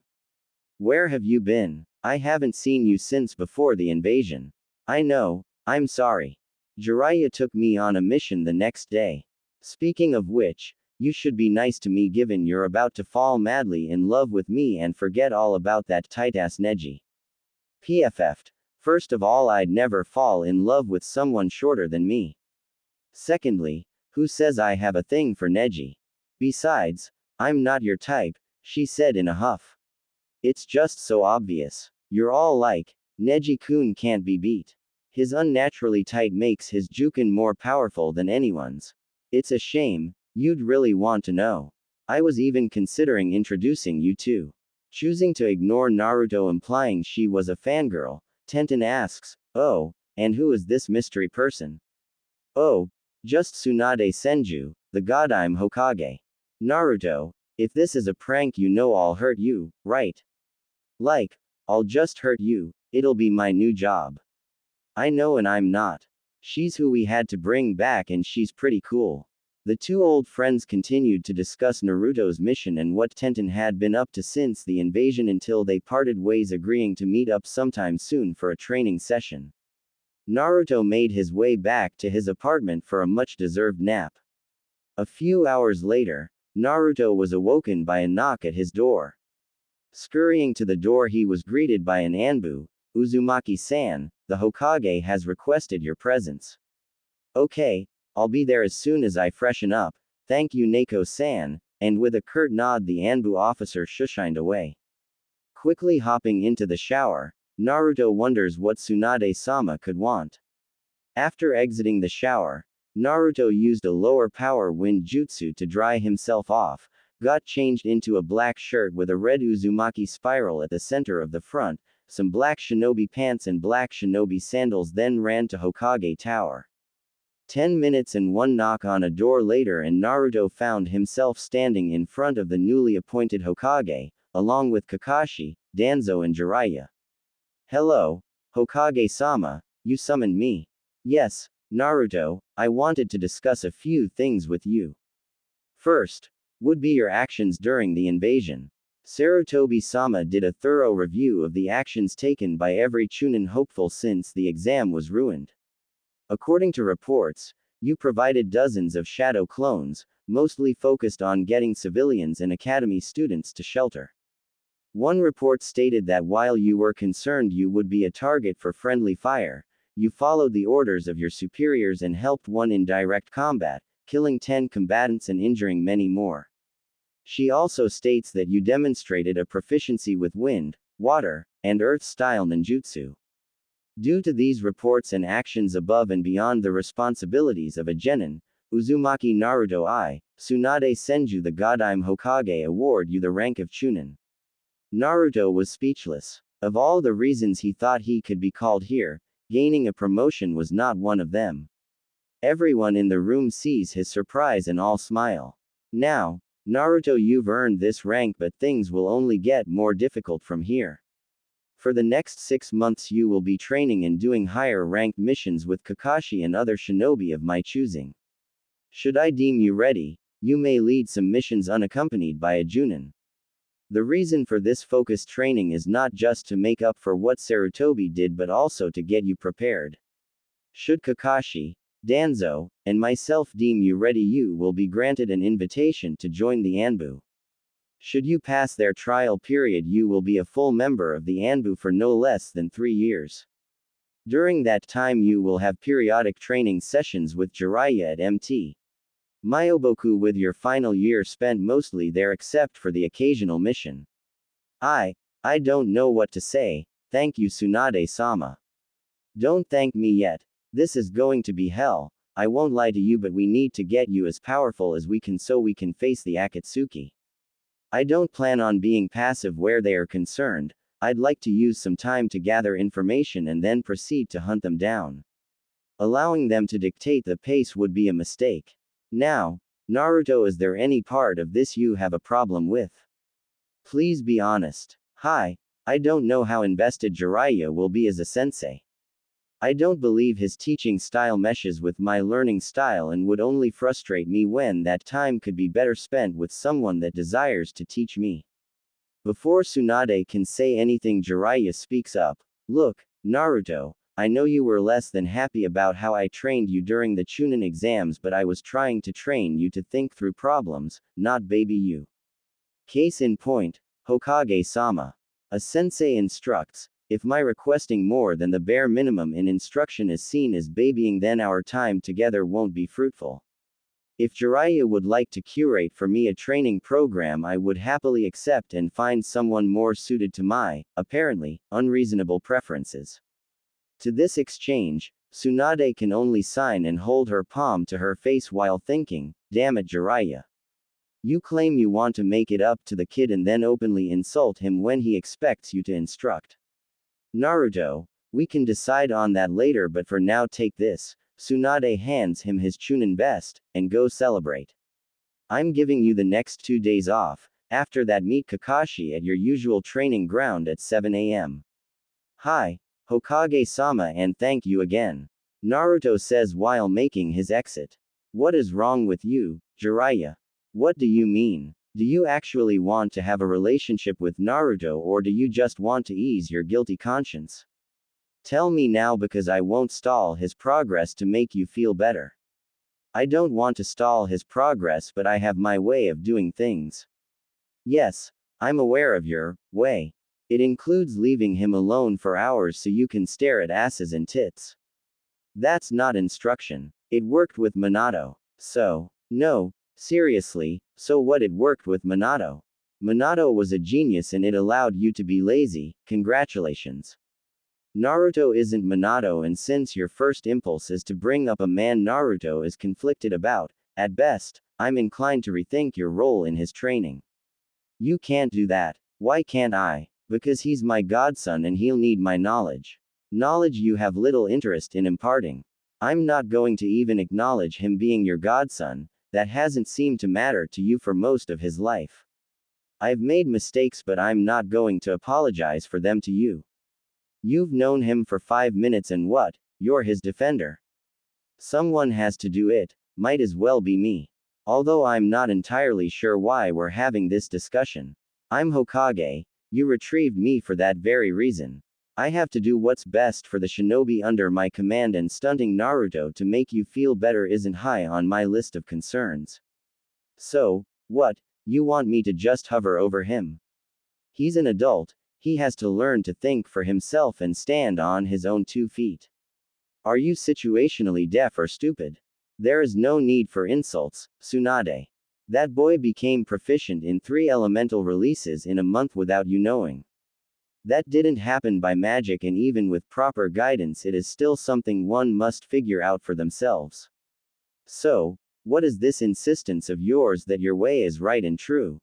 Where have you been? I haven't seen you since before the invasion. I know, I'm sorry. Jiraiya took me on a mission the next day. Speaking of which, you should be nice to me given you're about to fall madly in love with me and forget all about that tight-ass Neji. PFF'd. First of all, I'd never fall in love with someone shorter than me. Secondly, who says I have a thing for Neji? Besides, I'm not your type, she said in a huff. It's just so obvious. You're all like, Neji-kun can't be beat. His unnaturally tight makes his Jukin more powerful than anyone's. It's a shame, you'd really want to know. I was even considering introducing you to. Choosing to ignore Naruto implying she was a fangirl, Tenten asks, oh, and who is this mystery person? Oh, just Tsunade Senju, the Godime Hokage. Naruto, if this is a prank you know I'll hurt you, right? Like, I'll just hurt you, it'll be my new job. I know and I'm not. She's who we had to bring back and she's pretty cool. The two old friends continued to discuss Naruto's mission and what Tenten had been up to since the invasion until they parted ways agreeing to meet up sometime soon for a training session. Naruto made his way back to his apartment for a much-deserved nap. A few hours later, Naruto was awoken by a knock at his door. Scurrying to the door he was greeted by an Anbu. Uzumaki-san, the Hokage has requested your presence. Okay, I'll be there as soon as I freshen up, thank you Neko-san, and with a curt nod the Anbu officer shushined away. Quickly hopping into the shower, Naruto wonders what Tsunade-sama could want. After exiting the shower, Naruto used a lower power wind jutsu to dry himself off, got changed into a black shirt with a red Uzumaki spiral at the center of the front, some black shinobi pants and black shinobi sandals, then ran to Hokage Tower. 10 minutes and one knock on a door later and Naruto found himself standing in front of the newly appointed Hokage, along with Kakashi, Danzo and Jiraiya. Hello, Hokage-sama, you summoned me. Yes, Naruto, I wanted to discuss a few things with you. First, would be your actions during the invasion. Sarutobi-sama did a thorough review of the actions taken by every Chunin hopeful since the exam was ruined. According to reports, you provided dozens of shadow clones, mostly focused on getting civilians and academy students to shelter. One report stated that while you were concerned you would be a target for friendly fire, you followed the orders of your superiors and helped one in direct combat, killing 10 combatants and injuring many more. She also states that you demonstrated a proficiency with wind, water, and earth-style ninjutsu. Due to these reports and actions above and beyond the responsibilities of a genin, Uzumaki Naruto I, Tsunade Senju the Godime Hokage award you the rank of Chunin. Naruto was speechless. Of all the reasons he thought he could be called here, gaining a promotion was not one of them. Everyone in the room sees his surprise and all smile. Now, Naruto, you've earned this rank, but things will only get more difficult from here. For the next 6 months you will be training and doing higher ranked missions with Kakashi and other shinobi of my choosing. Should I deem you ready, you may lead some missions unaccompanied by a Junin. The reason for this focused training is not just to make up for what Sarutobi did but also to get you prepared. Should Kakashi, Danzo, and myself deem you ready, you will be granted an invitation to join the Anbu. Should you pass their trial period, you will be a full member of the Anbu for no less than 3 years. During that time you will have periodic training sessions with Jiraiya at MT Myoboku, with your final year spent mostly there except for the occasional mission. I don't know what to say, thank you Tsunade-sama. Don't thank me yet, this is going to be hell, I won't lie to you, but we need to get you as powerful as we can so we can face the Akatsuki. I don't plan on being passive where they are concerned, I'd like to use some time to gather information and then proceed to hunt them down. Allowing them to dictate the pace would be a mistake. Now, Naruto, is there any part of this you have a problem with? Please be honest. Hi, I don't know how invested Jiraiya will be as a sensei. I don't believe his teaching style meshes with my learning style and would only frustrate me when that time could be better spent with someone that desires to teach me. Before Tsunade can say anything, Jiraiya speaks up. Look, Naruto, I know you were less than happy about how I trained you during the Chunin exams, but I was trying to train you to think through problems, not baby you. Case in point, Hokage-sama. A sensei instructs, if my requesting more than the bare minimum in instruction is seen as babying, then our time together won't be fruitful. If Jiraiya would like to curate for me a training program, I would happily accept and find someone more suited to my, apparently, unreasonable preferences. To this exchange, Tsunade can only sign and hold her palm to her face while thinking, damn it, Jiraiya. You claim you want to make it up to the kid and then openly insult him when he expects you to instruct. Naruto, we can decide on that later, but for now take this. Tsunade hands him his Chunin vest, and go celebrate. I'm giving you the next 2 days off. After that, meet Kakashi at your usual training ground at 7 a.m. Hi, Hokage-sama, and thank you again. Naruto says while making his exit. What is wrong with you, Jiraiya? What do you mean? Do you actually want to have a relationship with Naruto, or do you just want to ease your guilty conscience? Tell me now, because I won't stall his progress to make you feel better. I don't want to stall his progress, but I have my way of doing things. Yes, I'm aware of your way. It includes leaving him alone for hours so you can stare at asses and tits. That's not instruction. It worked with Minato. So, no, seriously, so what? It worked with Minato. Minato was a genius and it allowed you to be lazy, congratulations. Naruto isn't Minato, and since your first impulse is to bring up a man Naruto is conflicted about, at best, I'm inclined to rethink your role in his training. You can't do that. Why can't I? Because he's my godson and he'll need my knowledge. Knowledge you have little interest in imparting. I'm not going to even acknowledge him being your godson. That hasn't seemed to matter to you for most of his life. I've made mistakes, but I'm not going to apologize for them to you. You've known him for 5 minutes and what? You're his defender. Someone has to do it, might as well be me. Although I'm not entirely sure why we're having this discussion. I'm Hokage, you retrieved me for that very reason. I have to do what's best for the shinobi under my command, and stunting Naruto to make you feel better isn't high on my list of concerns. So, what? You want me to just hover over him? He's an adult. He has to learn to think for himself and stand on his own 2 feet. Are you situationally deaf or stupid? There is no need for insults, Tsunade. That boy became proficient in 3 elemental releases in a month without you knowing. That didn't happen by magic, and even with proper guidance, it is still something one must figure out for themselves. So, what is this insistence of yours that your way is right and true?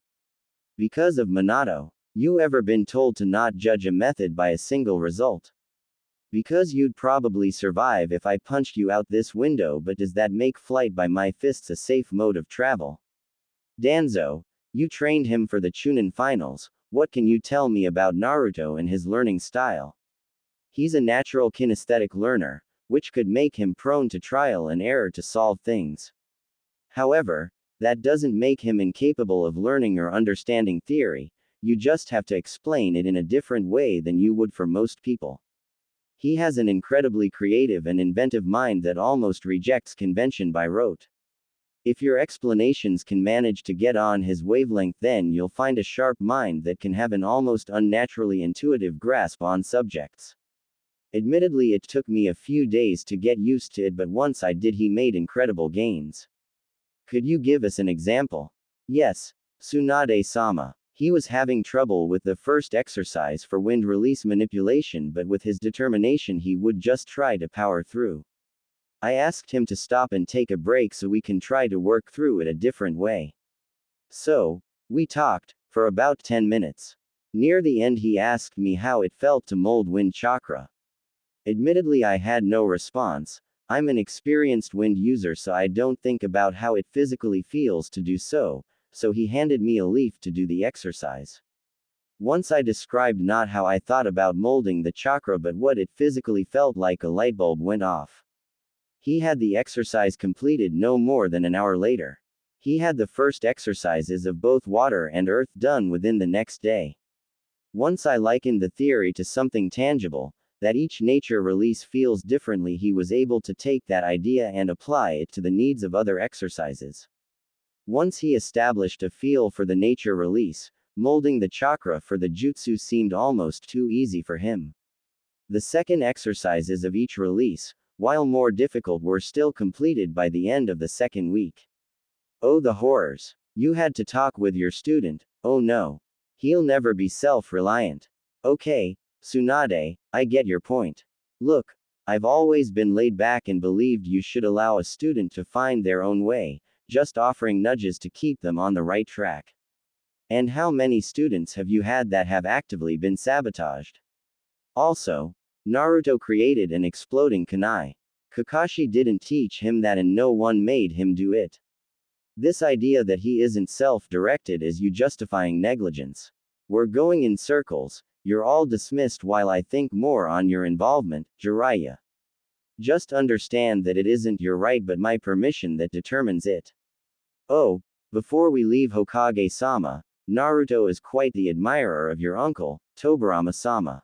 Because of Minato. You ever been told to not judge a method by a single result? Because you'd probably survive if I punched you out this window, but does that make flight by my fists a safe mode of travel? Danzo, you trained him for the Chunin finals. What can you tell me about Naruto and his learning style? He's a natural kinesthetic learner, which could make him prone to trial and error to solve things. However, that doesn't make him incapable of learning or understanding theory. You just have to explain it in a different way than you would for most people. He has an incredibly creative and inventive mind that almost rejects convention by rote. If your explanations can manage to get on his wavelength, then you'll find a sharp mind that can have an almost unnaturally intuitive grasp on subjects. Admittedly, it took me a few days to get used to it, but once I did, he made incredible gains. Could you give us an example? Yes, Tsunade-sama. He was having trouble with the first exercise for wind release manipulation, but with his determination he would just try to power through. I asked him to stop and take a break so we can try to work through it a different way. So, we talked, for about 10 minutes. Near the end he asked me how it felt to mold wind chakra. Admittedly, I had no response. I'm an experienced wind user, so I don't think about how it physically feels to do so. So he handed me a leaf to do the exercise. Once I described not how I thought about molding the chakra but what it physically felt like. A light bulb went off. He had the exercise completed no more than an hour later. He had the first exercises of both water and earth done within the next day. Once I likened the theory to something tangible, that each nature release feels differently. He was able to take that idea and apply it to the needs of other exercises. Once he established a feel for the nature release, molding the chakra for the jutsu seemed almost too easy for him. The second exercises of each release, while more difficult, were still completed by the end of the second week. Oh, the horrors! You had to talk with your student. Oh no. He'll never be self-reliant. Okay, Tsunade, I get your point. Look, I've always been laid back and believed you should allow a student to find their own way, just offering nudges to keep them on the right track. And how many students have you had that have actively been sabotaged? Also, Naruto created an exploding kunai. Kakashi didn't teach him that and no one made him do it. This idea that he isn't self-directed is you justifying negligence. We're going in circles, you're all dismissed while I think more on your involvement, Jiraiya. Just understand that it isn't your right but my permission that determines it. Oh, before we leave Hokage-sama, Naruto is quite the admirer of your uncle, Tobirama-sama.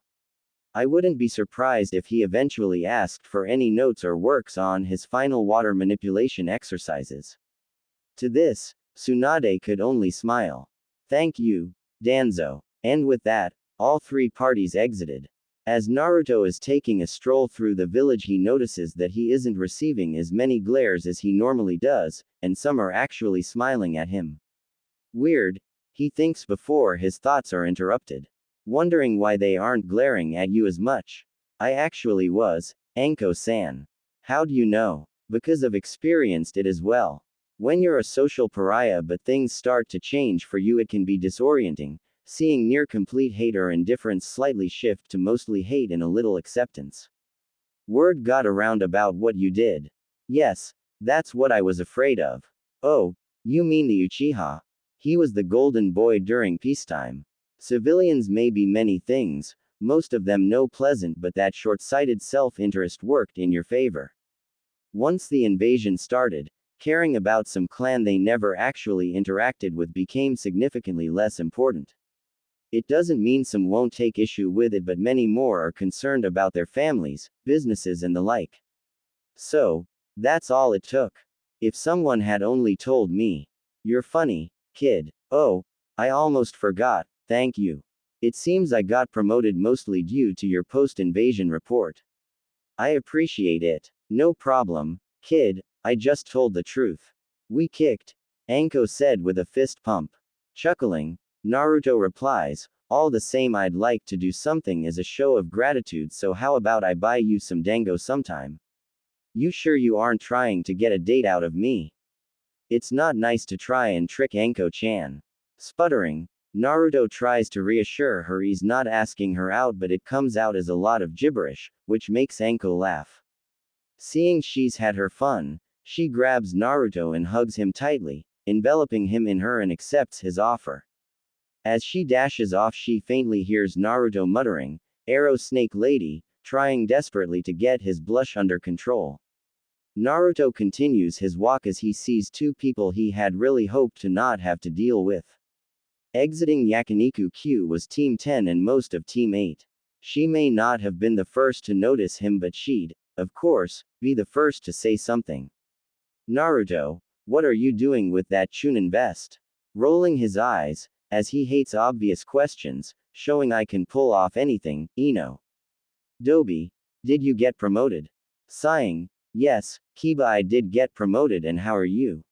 I wouldn't be surprised if he eventually asked for any notes or works on his final water manipulation exercises. To this, Tsunade could only smile. Thank you, Danzo. And with that, all three parties exited. As Naruto is taking a stroll through the village, he notices that he isn't receiving as many glares as he normally does, and some are actually smiling at him. Weird, he thinks before his thoughts are interrupted. Wondering why they aren't glaring at you as much. I actually was, Anko-san. How'd you know? Because I've experienced it as well. When you're a social pariah but things start to change for you, it can be disorienting, seeing near complete hate or indifference slightly shift to mostly hate and a little acceptance. Word got around about what you did. Yes, that's what I was afraid of. Oh, you mean the Uchiha? He was the golden boy during peacetime. Civilians may be many things, most of them no pleasant, but that short-sighted self-interest worked in your favor. Once the invasion started, caring about some clan they never actually interacted with became significantly less important. It doesn't mean some won't take issue with it, but many more are concerned about their families, businesses and the like. So, that's all it took. If someone had only told me. You're funny, kid. Oh, I almost forgot, thank you. It seems I got promoted mostly due to your post-invasion report. I appreciate it. No problem, kid, I just told the truth. We kicked, Anko said with a fist pump. Chuckling, Naruto replies, all the same I'd like to do something as a show of gratitude, so how about I buy you some dango sometime? You sure you aren't trying to get a date out of me? It's not nice to try and trick Anko-chan. Sputtering, Naruto tries to reassure her he's not asking her out, but it comes out as a lot of gibberish, which makes Anko laugh. Seeing she's had her fun, she grabs Naruto and hugs him tightly, enveloping him in her, and accepts his offer. As she dashes off, she faintly hears Naruto muttering, "Arrow Snake Lady," trying desperately to get his blush under control. Naruto continues his walk as he sees two people he had really hoped to not have to deal with. Exiting Yakiniku Q was Team 10 and most of Team 8. She may not have been the first to notice him, but she'd, of course, be the first to say something. Naruto, what are you doing with that Chunin vest? Rolling his eyes, as he hates obvious questions, showing I can pull off anything, Ino. Dobi, did you get promoted? Sighing, yes, Kiba, I did get promoted, and how are you?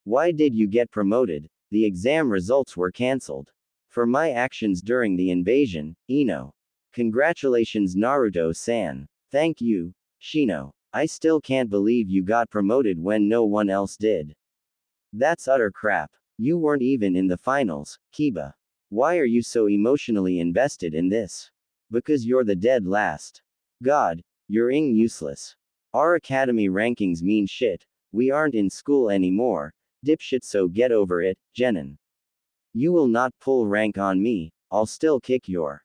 Why did you get promoted? The exam results were cancelled. For my actions during the invasion, Ino. Congratulations Naruto-san. Thank you, Shino. I still can't believe you got promoted when no one else did. That's utter crap. You weren't even in the finals, Kiba. Why are you so emotionally invested in this? Because you're the dead last. God, you're useless. Our academy rankings mean shit. We aren't in school anymore, dipshit, so get over it, Genin. You will not pull rank on me, I'll still kick your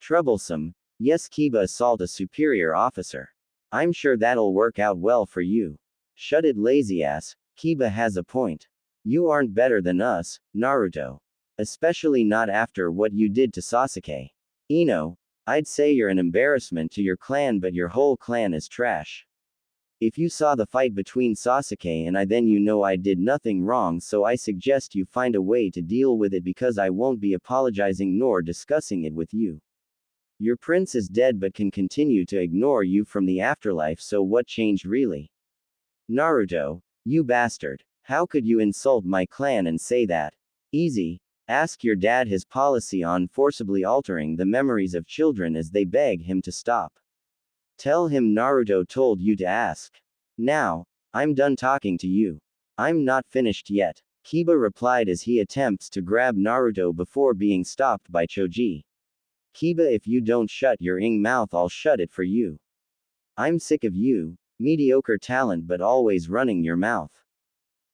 troublesome. Yes, Kiba, assault a superior officer. I'm sure that'll work out well for you. Shut it, lazy ass. Kiba has a point. You aren't better than us, Naruto. Especially not after what you did to Sasuke. Ino, I'd say you're an embarrassment to your clan, but your whole clan is trash. If you saw the fight between Sasuke and I, then you know I did nothing wrong, so I suggest you find a way to deal with it, because I won't be apologizing nor discussing it with you. Your prince is dead but can continue to ignore you from the afterlife, so what changed really? Naruto, you bastard. How could you insult my clan and say that? Easy. Ask your dad his policy on forcibly altering the memories of children as they beg him to stop. Tell him Naruto told you to ask. Now, I'm done talking to you. I'm not finished yet, Kiba replied as he attempts to grab Naruto before being stopped by Choji. Kiba, if you don't shut your mouth, I'll shut it for you. I'm sick of you, mediocre talent but always running your mouth.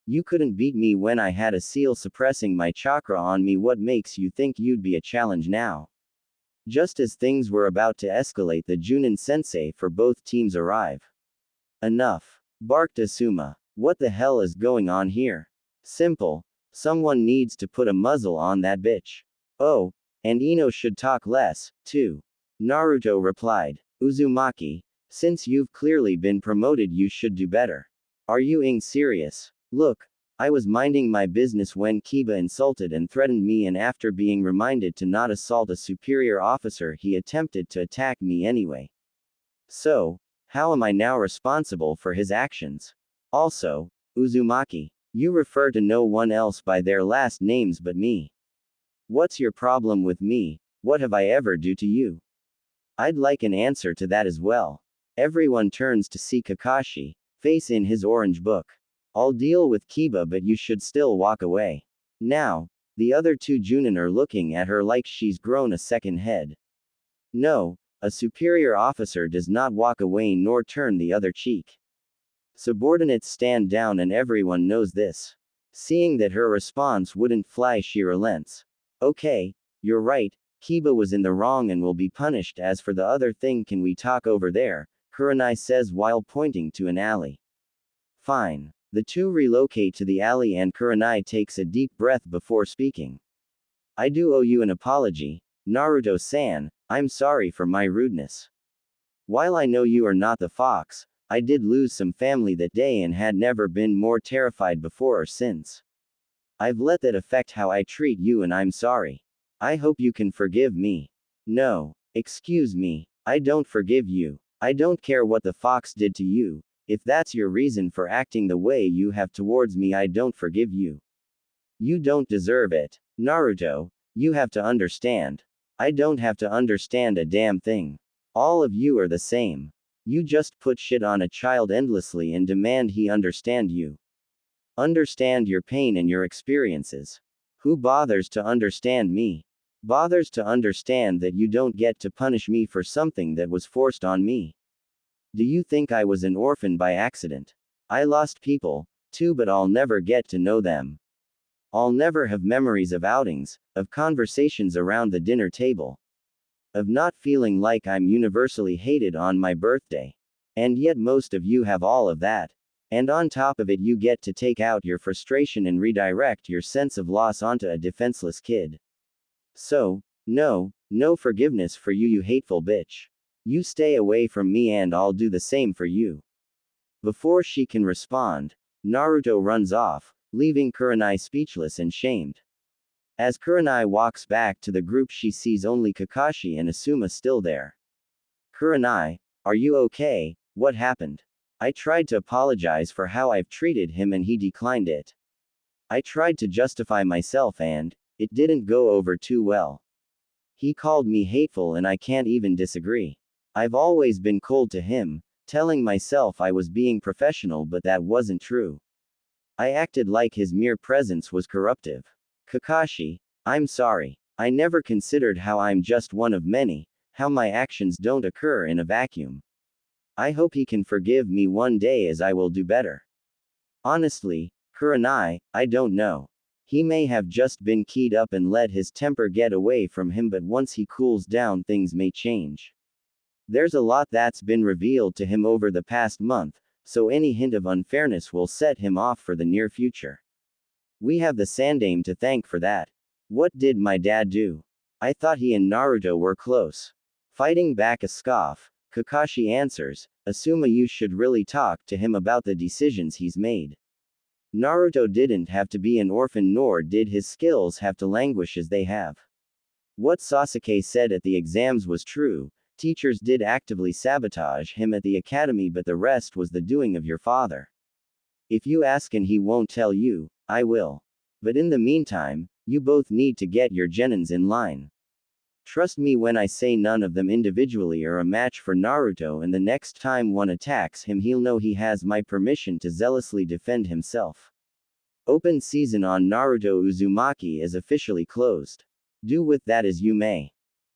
You couldn't beat me when I had a seal suppressing my chakra on me. What makes you think you'd be a challenge now? Just as things were about to escalate, the Junin sensei for both teams arrive. Enough, barked Asuma. What the hell is going on here? Simple. Someone needs to put a muzzle on that bitch. Oh, and Ino should talk less, too. Naruto replied. Uzumaki, since you've clearly been promoted, you should do better. Are you serious? Look, I was minding my business when Kiba insulted and threatened me, and after being reminded to not assault a superior officer, he attempted to attack me anyway. So, how am I now responsible for his actions? Also, Uzumaki, you refer to no one else by their last names but me. What's your problem with me? What have I ever do to you? I'd like an answer to that as well. Everyone turns to see Kakashi, face in his orange book. I'll deal with Kiba, but you should still walk away. Now, the other two Junin are looking at her like she's grown a second head. No, a superior officer does not walk away nor turn the other cheek. Subordinates stand down, and everyone knows this. Seeing that her response wouldn't fly, she relents. Okay, you're right, Kiba was in the wrong and will be punished. As for the other thing, can we talk over there? Kurenai says while pointing to an alley. Fine. The two relocate to the alley and Kurenai takes a deep breath before speaking. I do owe you an apology, Naruto-san. I'm sorry for my rudeness. While I know you are not the fox, I did lose some family that day and had never been more terrified before or since. I've let that affect how I treat you, and I'm sorry. I hope you can forgive me. No, excuse me, I don't forgive you. I don't care what the fox did to you. If that's your reason for acting the way you have towards me, I don't forgive you. You don't deserve it. Naruto, you have to understand. I don't have to understand a damn thing. All of you are the same. You just put shit on a child endlessly and demand he understand you. Understand your pain and your experiences. Who bothers to understand me? Bothers to understand that you don't get to punish me for something that was forced on me. Do you think I was an orphan by accident? I lost people, too, but I'll never get to know them. I'll never have memories of outings, of conversations around the dinner table, of not feeling like I'm universally hated on my birthday. And yet most of you have all of that. And on top of it, you get to take out your frustration and redirect your sense of loss onto a defenseless kid. So, no forgiveness for you, you hateful bitch. You stay away from me and I'll do the same for you. Before she can respond, Naruto runs off, leaving Kurenai speechless and shamed. As Kurenai walks back to the group, she sees only Kakashi and Asuma still there. Kurenai, are you okay? What happened? I tried to apologize for how I've treated him and he declined it. I tried to justify myself and it didn't go over too well. He called me hateful and I can't even disagree. I've always been cold to him, telling myself I was being professional, but that wasn't true. I acted like his mere presence was corruptive. Kakashi, I'm sorry. I never considered how I'm just one of many, how my actions don't occur in a vacuum. I hope he can forgive me one day, as I will do better. Honestly, Kurenai, I don't know. He may have just been keyed up and let his temper get away from him, but once he cools down, things may change. There's a lot that's been revealed to him over the past month, so any hint of unfairness will set him off for the near future. We have the Sandame to thank for that. What did my dad do? I thought he and Naruto were close. Fighting back a scoff, Kakashi answers, Asuma, you should really talk to him about the decisions he's made. Naruto didn't have to be an orphan, nor did his skills have to languish as they have. What Sasuke said at the exams was true. Teachers did actively sabotage him at the academy, but the rest was the doing of your father. If you ask and he won't tell you, I will. But in the meantime, you both need to get your genins in line. Trust me when I say none of them individually are a match for Naruto, and the next time one attacks him, he'll know he has my permission to zealously defend himself. Open season on Naruto Uzumaki is officially closed. Do with that as you may.